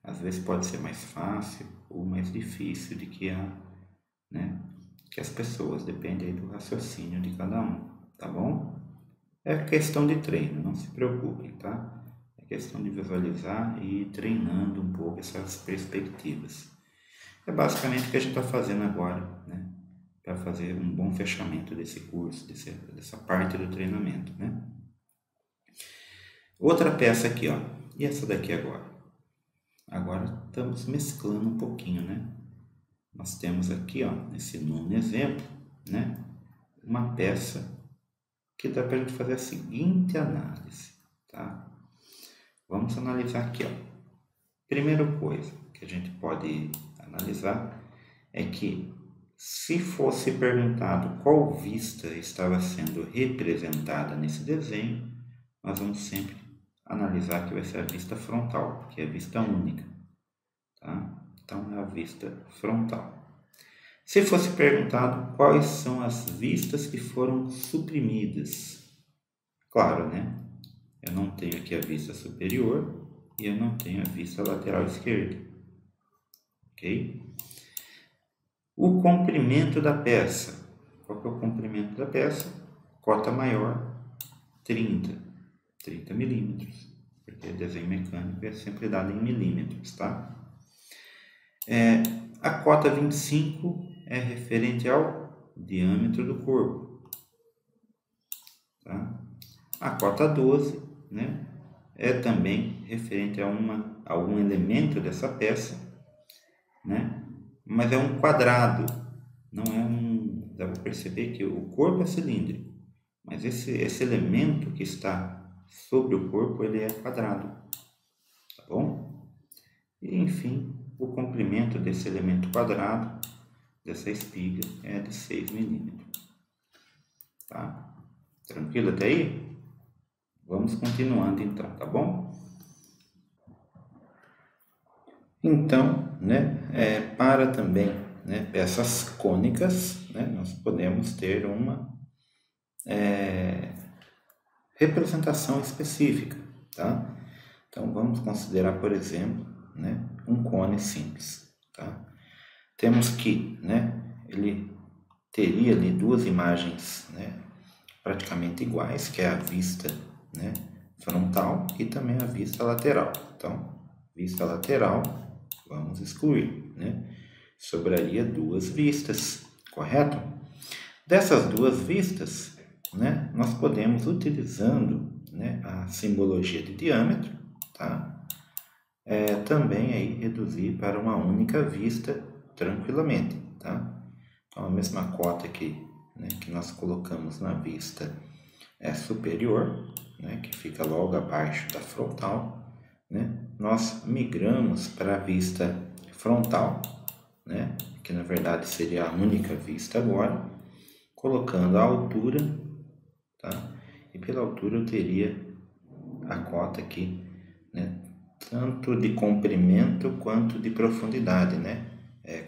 Às vezes pode ser mais fácil ou mais difícil de que que as pessoas, depende aí do raciocínio de cada um, tá bom? É questão de treino, não se preocupem, tá? É questão de visualizar e ir treinando um pouco essas perspectivas. É basicamente o que a gente está fazendo agora, né? Para fazer um bom fechamento desse curso, dessa parte do treinamento, né? Outra peça aqui, ó. E essa daqui agora? Agora estamos mesclando um pouquinho, né? Nós temos aqui, ó, nesse nono exemplo, né? Uma peça que dá para a gente fazer a seguinte análise, tá? Vamos analisar aqui, ó. Primeira coisa que a gente pode analisar é que se fosse perguntado qual vista estava sendo representada nesse desenho, nós vamos sempre analisar que vai ser a vista frontal, que é a vista única, tá? Então, é a vista frontal. Se fosse perguntado quais são as vistas que foram suprimidas, claro, né? Eu não tenho aqui a vista superior e eu não tenho a vista lateral esquerda, ok? O comprimento da peça. Qual que é o comprimento da peça? Cota maior, 30 milímetros, porque desenho mecânico é sempre dado em milímetros, tá? A cota 25 é referente ao diâmetro do corpo, tá? A cota 12, né, é também referente a algum elemento dessa peça, né? Mas é um quadrado, não é um... Dá para perceber que o corpo é cilíndrico, mas esse elemento que está sobre o corpo, ele é quadrado, tá bom? E, enfim, o comprimento desse elemento quadrado, dessa espiga, é de 6 milímetros, tá? Tranquilo até aí? Vamos continuando então, tá bom? Então, né, para também, né, peças cônicas, né, nós podemos ter uma representação específica, tá? Então, vamos considerar, por exemplo, né, um cone simples, tá? Temos que, né, ele teria ali duas imagens, né, praticamente iguais, que é a vista, né, frontal e também a vista lateral. Então, vista lateral, vamos excluir, né? Sobraria duas vistas, correto? Dessas duas vistas, né, nós podemos, utilizando, né, a simbologia de diâmetro, tá? Também aí reduzir para uma única vista tranquilamente, tá? Então, a mesma cota aqui, né, que nós colocamos na vista superior, né, que fica logo abaixo da frontal, né, nós migramos para a vista frontal, né, que na verdade seria a única vista agora, colocando a altura, tá? E pela altura eu teria a cota aqui, né, tanto de comprimento quanto de profundidade, né?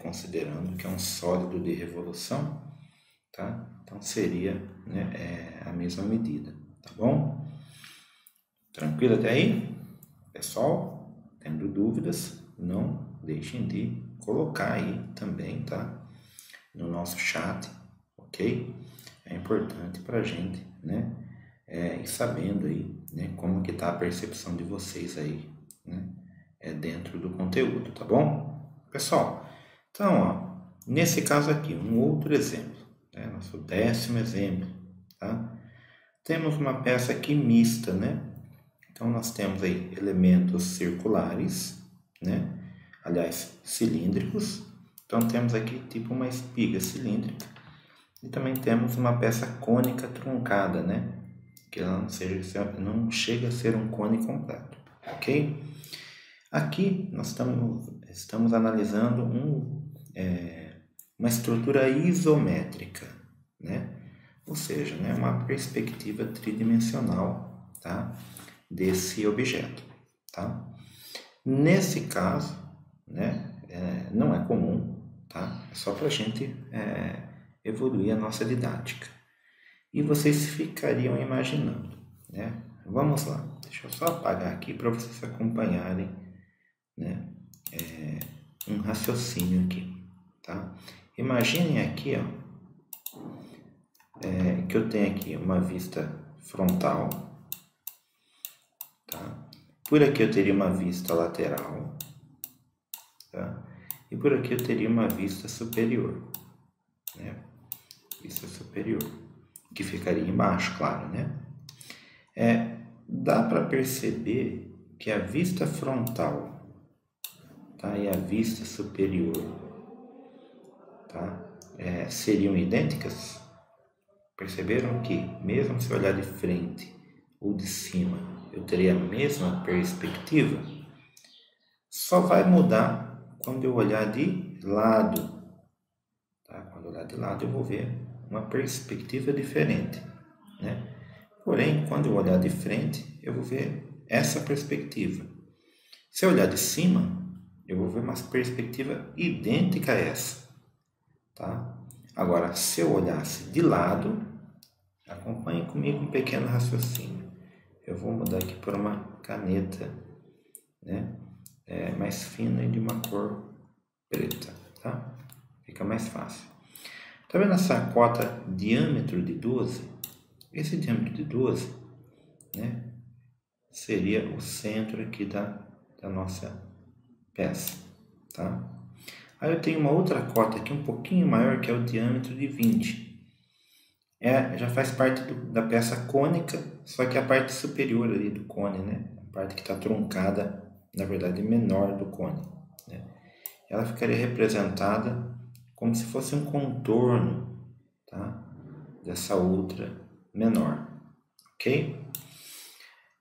Considerando que é um sólido de revolução, tá? Então seria, né, a mesma medida, tá bom? Tranquilo até aí? Pessoal, tendo dúvidas, não deixem de colocar aí também, tá? No nosso chat, ok? É importante para a gente, né? Ir sabendo aí, né, como que tá a percepção de vocês aí, né? Dentro do conteúdo, tá bom? Pessoal, então, ó, nesse caso aqui, um outro exemplo, né? Nosso 10º exemplo, tá? Temos uma peça aqui mista, né? Então, nós temos aí elementos circulares, né? Aliás, cilíndricos. Então, temos aqui tipo uma espiga cilíndrica. E também temos uma peça cônica truncada, né? Que ela não chega a ser um cone completo, ok? Aqui nós estamos analisando uma estrutura isométrica, né? Ou seja, né, uma perspectiva tridimensional, tá? Desse objeto, tá? Nesse caso, né, não é comum, tá? É só para a gente evoluir a nossa didática. E vocês ficariam imaginando, né? Vamos lá, deixa eu só apagar aqui para vocês acompanharem, né, um raciocínio aqui, tá? Imaginem aqui, ó, que eu tenho aqui uma vista frontal, tá? Por aqui eu teria uma vista lateral, tá? E por aqui eu teria uma vista superior, né? Vista superior, que ficaria embaixo, claro, né? Dá para perceber que a vista frontal, tá, e a vista superior, tá, seriam idênticas. Perceberam que, mesmo se eu olhar de frente ou de cima, eu teria a mesma perspectiva? Só vai mudar quando eu olhar de lado, tá? Quando eu olhar de lado, eu vou ver uma perspectiva diferente, né? Porém, quando eu olhar de frente, eu vou ver essa perspectiva. Se eu olhar de cima, eu vou ver uma perspectiva idêntica a essa, tá? Agora, se eu olhasse de lado, acompanhe comigo um pequeno raciocínio. Eu vou mudar aqui por uma caneta, né, mais fina e de uma cor preta, tá? Fica mais fácil. Tá vendo essa cota diâmetro de 12? Esse diâmetro de 12, né, seria o centro aqui da nossa peça, tá? Aí eu tenho uma outra cota aqui um pouquinho maior, que é o diâmetro de 20. Já faz parte da peça cônica, só que a parte superior ali do cone, né? A parte que está truncada, na verdade, menor do cone, né? Ela ficaria representada como se fosse um contorno, tá? Dessa outra menor, ok?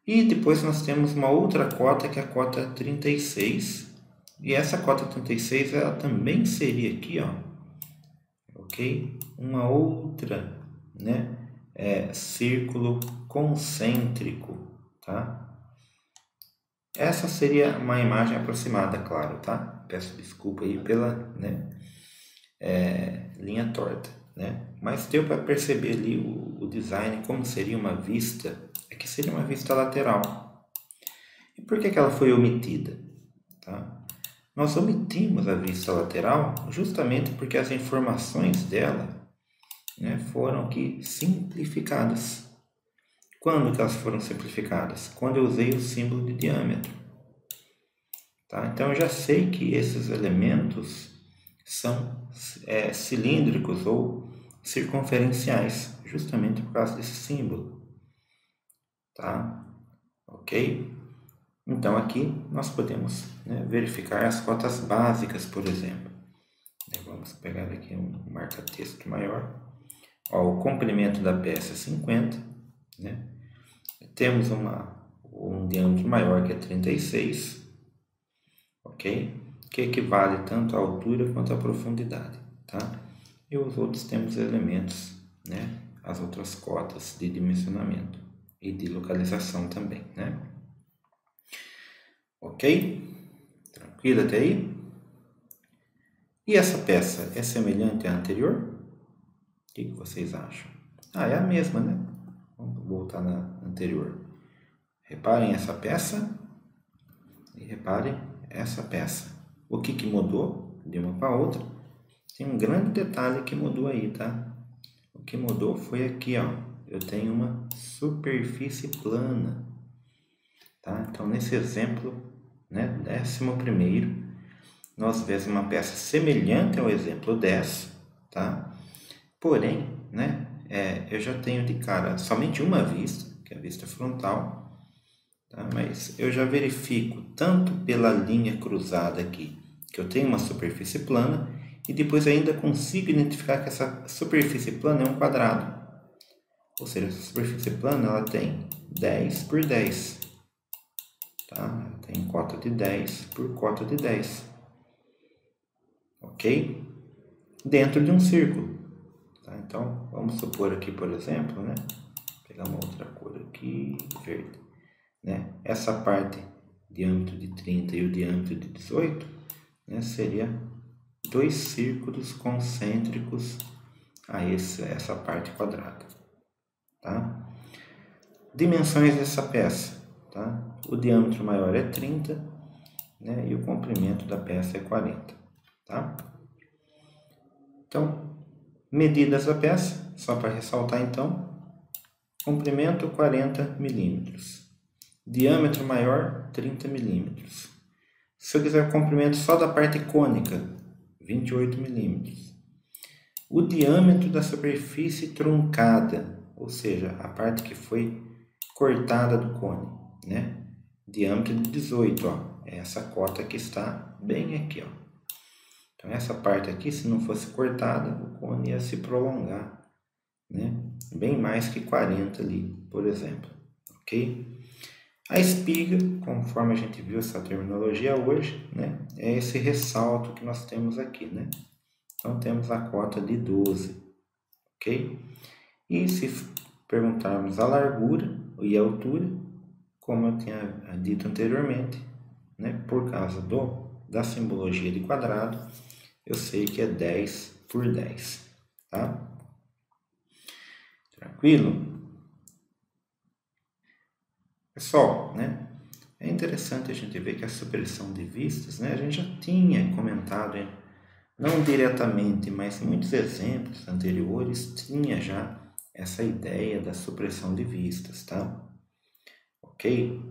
E depois nós temos uma outra cota, que é a cota 36. E essa cota 36, ela também seria aqui, ó, ok? Uma outra, né, círculo concêntrico, tá? Essa seria uma imagem aproximada, claro, tá? Peço desculpa aí pela, né, linha torta, né? Mas deu para perceber ali o design, como seria uma vista é que seria uma vista lateral. E por que ela foi omitida? Tá? Nós omitimos a vista lateral justamente porque as informações dela, né, foram aqui simplificadas. Quando que elas foram simplificadas? Quando eu usei o símbolo de diâmetro. Tá? Então eu já sei que esses elementos são cilíndricos ou circunferenciais, justamente por causa desse símbolo. Tá? Ok? Então aqui nós podemos, né, verificar as cotas básicas, por exemplo. Vamos pegar aqui um marca-texto maior. Ó, o comprimento da peça é 50, né? Temos um diâmetro maior que é 36, ok? Que equivale tanto à altura quanto à profundidade, tá? E os outros temos elementos, né? As outras cotas de dimensionamento e de localização também, né? Ok? Tranquilo até aí? E essa peça é semelhante à anterior? O que vocês acham? É a mesma, né? Vamos voltar na anterior. Reparem essa peça e reparem essa peça. O que mudou de uma para a outra? Tem um grande detalhe que mudou aí, tá? O que mudou foi aqui, ó. Eu tenho uma superfície plana, tá? Então, nesse exemplo, né, 11º, nós vemos uma peça semelhante ao exemplo 10, tá? Porém, né, eu já tenho de cara somente uma vista, que é a vista frontal, tá? Mas eu já verifico tanto pela linha cruzada aqui, que eu tenho uma superfície plana, e depois ainda consigo identificar que essa superfície plana é um quadrado. Ou seja, essa superfície plana ela tem 10 por 10. Tá? Tem cota de 10 por cota de 10. Ok? Dentro de um círculo. Tá? Então, vamos supor aqui, por exemplo, né? Vou pegar uma outra cor aqui, verde. Né? Essa parte, diâmetro de 30 e o diâmetro de 18, né? Seria 2 círculos concêntricos a essa parte quadrada. Tá? Dimensões dessa peça. Tá? O diâmetro maior é 30, né? E o comprimento da peça é 40. Tá? Então, medidas da peça, só para ressaltar então, comprimento 40 milímetros, diâmetro maior 30 milímetros. Se eu quiser o comprimento só da parte cônica, 28 milímetros. O diâmetro da superfície truncada, ou seja, a parte que foi cortada do cone, né? Diâmetro de 18, ó, é essa cota que está bem aqui, ó. Então, essa parte aqui, se não fosse cortada, o cone ia se prolongar, né? Bem mais que 40 ali, por exemplo, ok? A espiga, conforme a gente viu essa terminologia hoje, né? É esse ressalto que nós temos aqui, né? Então, temos a cota de 12, ok? E se perguntarmos a largura e a altura, como eu tinha dito anteriormente, né? Por causa da simbologia de quadrado, eu sei que é 10 por 10, tá? Tranquilo? Pessoal, né? É interessante a gente ver que a supressão de vistas, né? A gente já tinha comentado, não diretamente, mas muitos exemplos anteriores tinha já essa ideia da supressão de vistas, tá? Ok?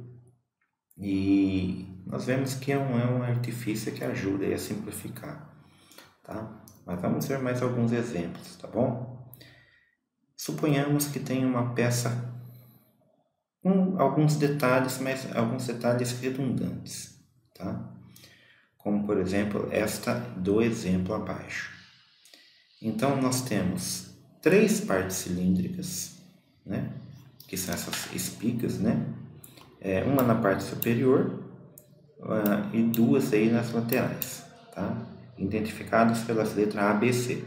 E nós vemos que é um artifício que ajuda a simplificar, tá? Mas vamos ver mais alguns exemplos, tá bom? Suponhamos que tem uma peça com alguns detalhes, mas alguns detalhes redundantes, tá? Como, por exemplo, esta do exemplo abaixo. Então, nós temos 3 partes cilíndricas, né? Que são essas espigas, né? Uma na parte superior e 2 aí nas laterais, tá? Identificadas pelas letras A, B, C.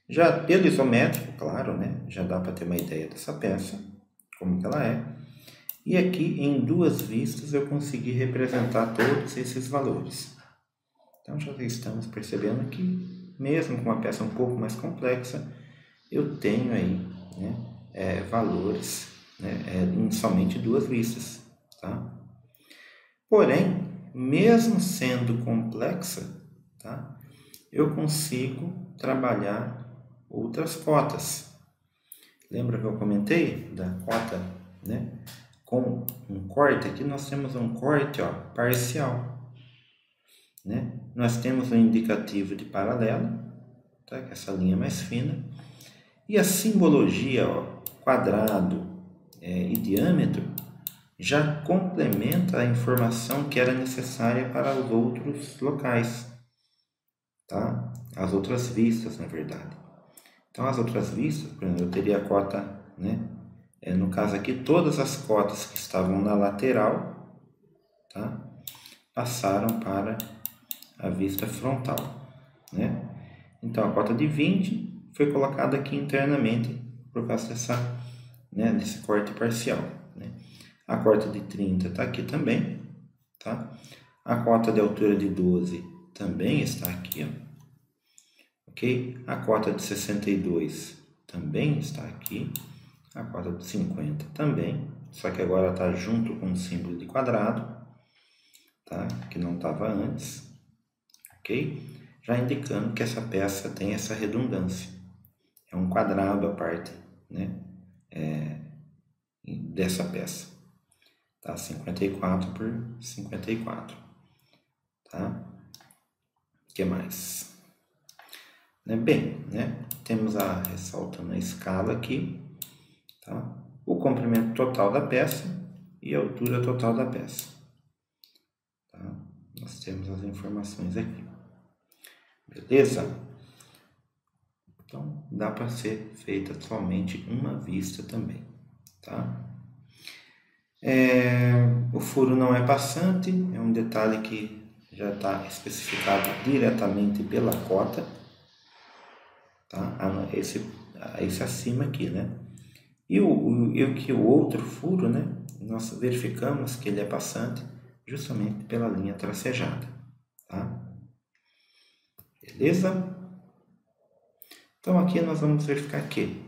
Já pelo isométrico, claro, né? Já dá para ter uma ideia dessa peça, como que ela é. E aqui, em 2 vistas, eu consegui representar todos esses valores. Então, já estamos percebendo que, mesmo com uma peça um pouco mais complexa, eu tenho aí, né, valores, né? Em somente 2 vistas, tá? Porém, mesmo sendo complexa, tá? Eu consigo trabalhar outras cotas. Lembra que eu comentei da cota, né? Com um corte, aqui nós temos um corte, ó, parcial, né? Nós temos um indicativo de paralelo, tá? Que é essa linha mais fina, e a simbologia, ó, quadrado e diâmetro já complementa a informação que era necessária para os outros locais, tá? As outras vistas, na verdade. Então, as outras vistas, por exemplo, eu teria a cota, né? No caso aqui, todas as cotas que estavam na lateral, tá? Passaram para a vista frontal, né? Então, a cota de 20 foi colocada aqui internamente por causa desse corte parcial, né? A cota de 30 está aqui também, tá? A cota de altura de 12 também está aqui, ó. Ok? A cota de 62 também está aqui. A cota de 50 também, só que agora está junto com o símbolo de quadrado, tá? Que não estava antes, ok? Já indicando que essa peça tem essa redundância. É um quadrado a parte, né? Dessa peça, tá? 54 por 54, tá? O que mais? Bem, né? Temos a ressaltando a escala aqui, tá? O comprimento total da peça e a altura total da peça, tá? Nós temos as informações aqui, beleza? Então, dá para ser feita somente uma vista também, tá? O furo não é passante, é um detalhe que já está especificado diretamente pela cota, tá? Esse acima aqui, né? E o outro furo, né? Nós verificamos que ele é passante justamente pela linha tracejada, tá? Beleza? Então, aqui nós vamos verificar que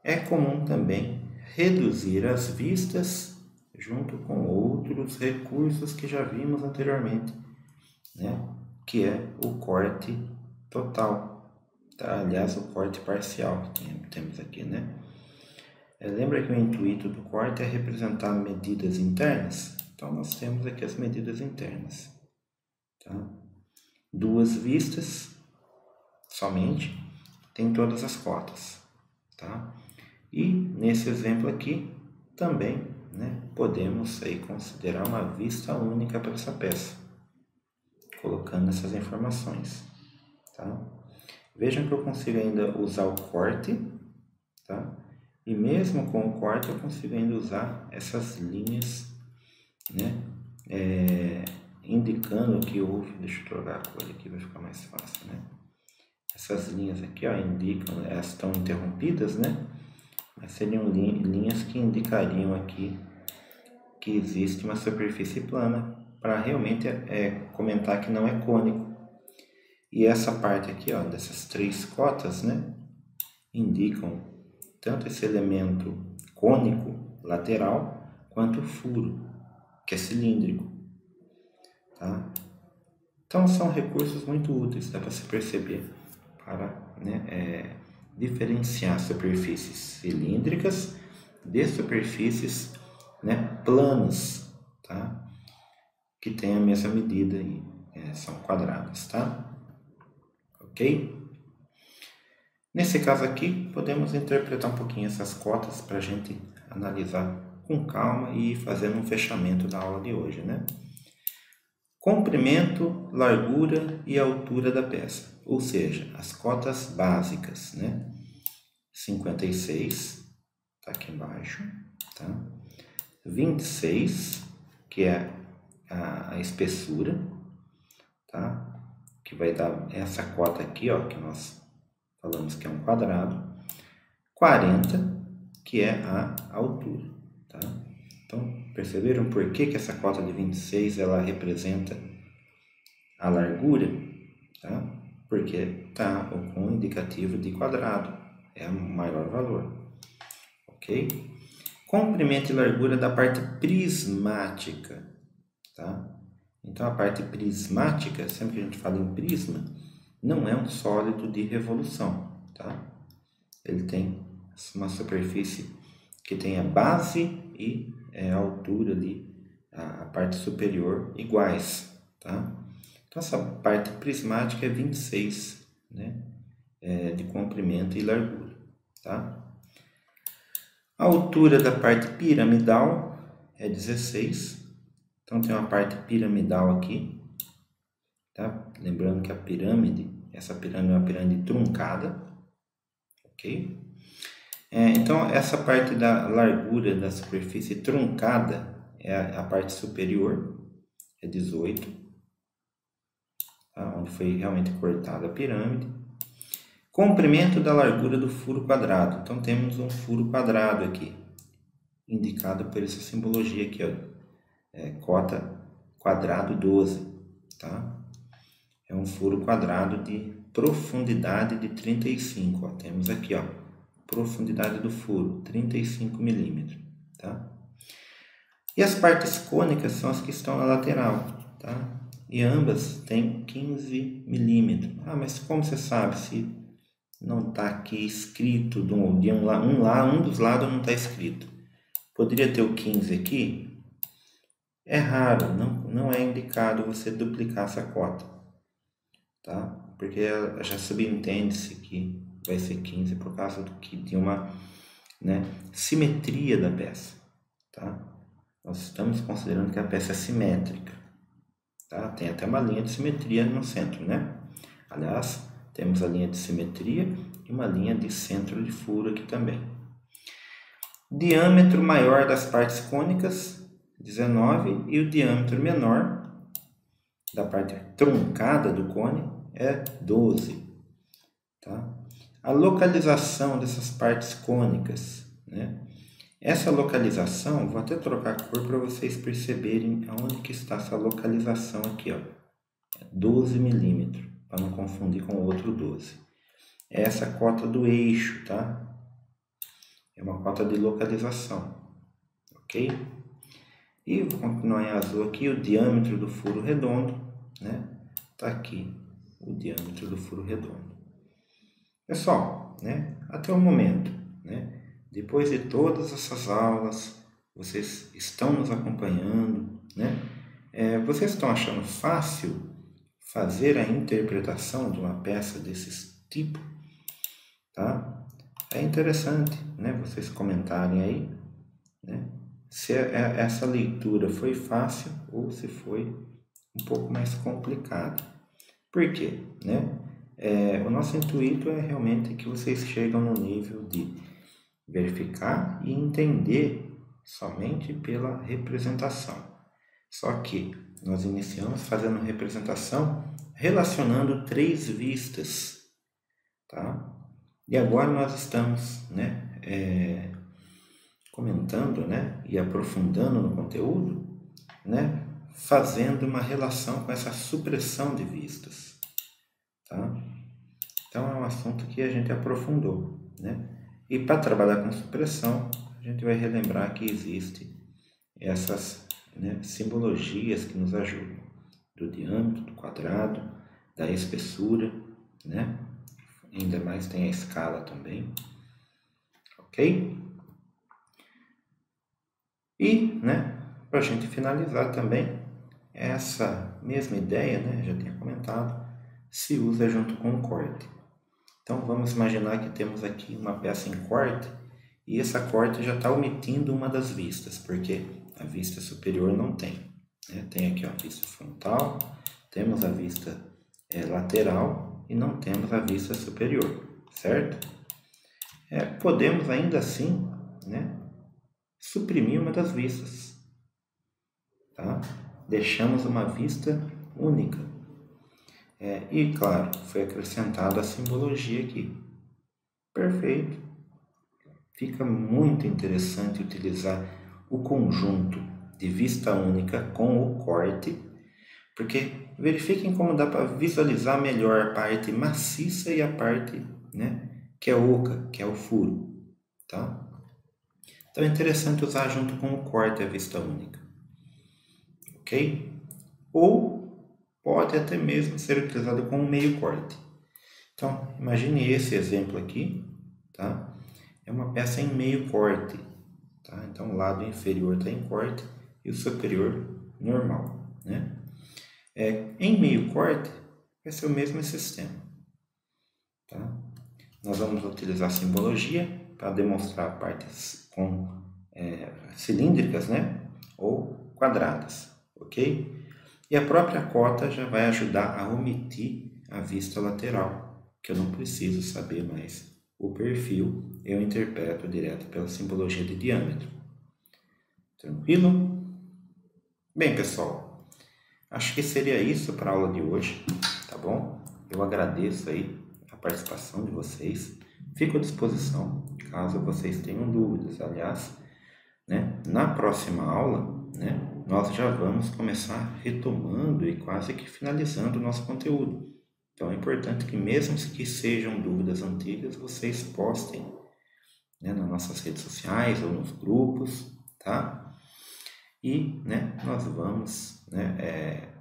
é comum também reduzir as vistas junto com outros recursos que já vimos anteriormente, né? Que é o corte total, tá? Aliás, o corte parcial que temos aqui, né? Lembra que o intuito do corte é representar medidas internas? Então, nós temos aqui as medidas internas, tá? 2 vistas somente, tem todas as cotas, tá? E nesse exemplo aqui também, né, podemos aí considerar uma vista única para essa peça, colocando essas informações, tá? Vejam que eu consigo ainda usar o corte, tá? E mesmo com o corte eu consigo ainda usar essas linhas, né, indicando que houve, deixa eu trocar a cor aqui, vai ficar mais fácil, né? Essas linhas aqui, ó, indicam, elas estão interrompidas, né? Mas seriam linhas que indicariam aqui que existe uma superfície plana, para realmente comentar que não é cônico. E essa parte aqui, ó, dessas 3 cotas, né, indicam tanto esse elemento cônico lateral quanto o furo, que é cilíndrico, tá? Então são recursos muito úteis, dá para se perceber para, né, diferenciar superfícies cilíndricas de superfícies, né, planas, tá? Que tem a mesma medida e são quadradas, tá? Ok? Nesse caso aqui, podemos interpretar um pouquinho essas cotas para a gente analisar com calma e ir fazendo um fechamento da aula de hoje, né? Comprimento, largura e altura da peça, ou seja, as cotas básicas, né? 56, tá aqui embaixo, tá? 26, que é a espessura, tá? Que vai dar essa cota aqui, ó, que nós falamos que é um quadrado. 40, que é a altura, tá? Então, perceberam por que essa cota de 26 ela representa a largura, tá? Porque está com o indicativo de quadrado, é o maior valor, ok? Comprimento e largura da parte prismática, tá? Então, a parte prismática, sempre que a gente fala em prisma, não é um sólido de revolução, tá? Ele tem uma superfície que tem a base e a altura ali, a parte superior, iguais, tá? Então, essa parte prismática é 26, né? De comprimento e largura, tá? A altura da parte piramidal é 16. Então, tem uma parte piramidal aqui, tá? Lembrando que a pirâmide, essa pirâmide é uma pirâmide truncada, ok? Então, essa parte da largura da superfície truncada é a parte superior, é 18, tá? Onde foi realmente cortada a pirâmide. Comprimento da largura do furo quadrado. Então, temos um furo quadrado aqui, indicado por essa simbologia aqui, ó. Cota quadrado 12, tá? É um furo quadrado de profundidade de 35, ó. Temos aqui, ó, profundidade do furo, 35 milímetros, tá? E as partes cônicas são as que estão na lateral, tá? E ambas têm 15 milímetros. Ah, mas como você sabe se não está aqui escrito um dos lados não está escrito? Poderia ter o 15 aqui? É raro, não é indicado você duplicar essa cota, tá? Porque já subentende-se que vai ser 15 por causa de uma, né, simetria da peça, tá? Nós estamos considerando que a peça é simétrica, tá? Tem até uma linha de simetria no centro, né? Aliás, temos a linha de simetria e uma linha de centro de furo aqui também. Diâmetro maior das partes cônicas, 19, e o diâmetro menor da parte truncada do cone é 12, tá? A localização dessas partes cônicas, né? Essa localização, vou até trocar a cor para vocês perceberem aonde que está essa localização aqui, ó. 12 milímetros, para não confundir com o outro 12. É essa cota do eixo, tá? É uma cota de localização, ok? E vou continuar em azul aqui, o diâmetro do furo redondo, né? Tá aqui, o diâmetro do furo redondo. Pessoal, né? Até o momento, né? Depois de todas essas aulas, vocês estão nos acompanhando, né? Vocês estão achando fácil fazer a interpretação de uma peça desse tipo, tá? É interessante, né? Vocês comentarem aí, né? Se essa leitura foi fácil ou se foi um pouco mais complicado. Por quê? Né? O nosso intuito é realmente que vocês chegam no nível de verificar e entender somente pela representação. Só que nós iniciamos fazendo representação relacionando 3 vistas, tá? E agora nós estamos, né, comentando, né, e aprofundando no conteúdo, né, fazendo uma relação com essa supressão de vistas, tá? Então é um assunto que a gente aprofundou, né? E para trabalhar com supressão, a gente vai relembrar que existe essas, né, simbologias que nos ajudam, do diâmetro, do quadrado, da espessura, né? Ainda mais tem a escala também, ok? E, né, para a gente finalizar também, essa mesma ideia, né, já tinha comentado, se usa junto com o corte. Então vamos imaginar que temos aqui uma peça em corte e essa corte já está omitindo uma das vistas, porque a vista superior não tem, né? Tem aqui, ó, a vista frontal, temos a vista lateral e não temos a vista superior, certo? Podemos ainda assim, né, suprimir uma das vistas, tá? Deixamos uma vista única. E claro, foi acrescentada a simbologia aqui. Perfeito. Fica muito interessante utilizar o conjunto de vista única com o corte, porque verifiquem como dá para visualizar melhor a parte maciça e a parte, né, que é oca, que é o furo, tá? Então é interessante usar junto com o corte a vista única, ok? Ou pode até mesmo ser utilizado com um meio corte. Então, imagine esse exemplo aqui, tá? É uma peça em meio corte, tá? Então, o lado inferior está em corte e o superior normal, né? Em meio corte, vai ser o mesmo sistema, tá? Nós vamos utilizar simbologia para demonstrar partes com cilíndricas, né? Ou quadradas, ok? E a própria cota já vai ajudar a omitir a vista lateral, que eu não preciso saber mais o perfil, eu interpreto direto pela simbologia de diâmetro. Tranquilo? Bem, pessoal, acho que seria isso para a aula de hoje, tá bom? Eu agradeço aí a participação de vocês. Fico à disposição caso vocês tenham dúvidas. Aliás, né, na próxima aula, né, nós já vamos começar retomando e quase que finalizando o nosso conteúdo. Então é importante que mesmo que sejam dúvidas antigas, vocês postem, né, nas nossas redes sociais ou nos grupos, tá? E, né, nós vamos, né,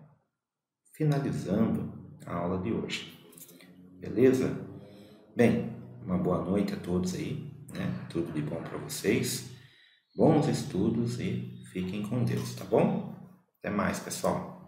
finalizando a aula de hoje. Beleza? Bem, uma boa noite a todos aí, né? Tudo de bom para vocês. Bons estudos e fiquem com Deus, tá bom? Até mais, pessoal.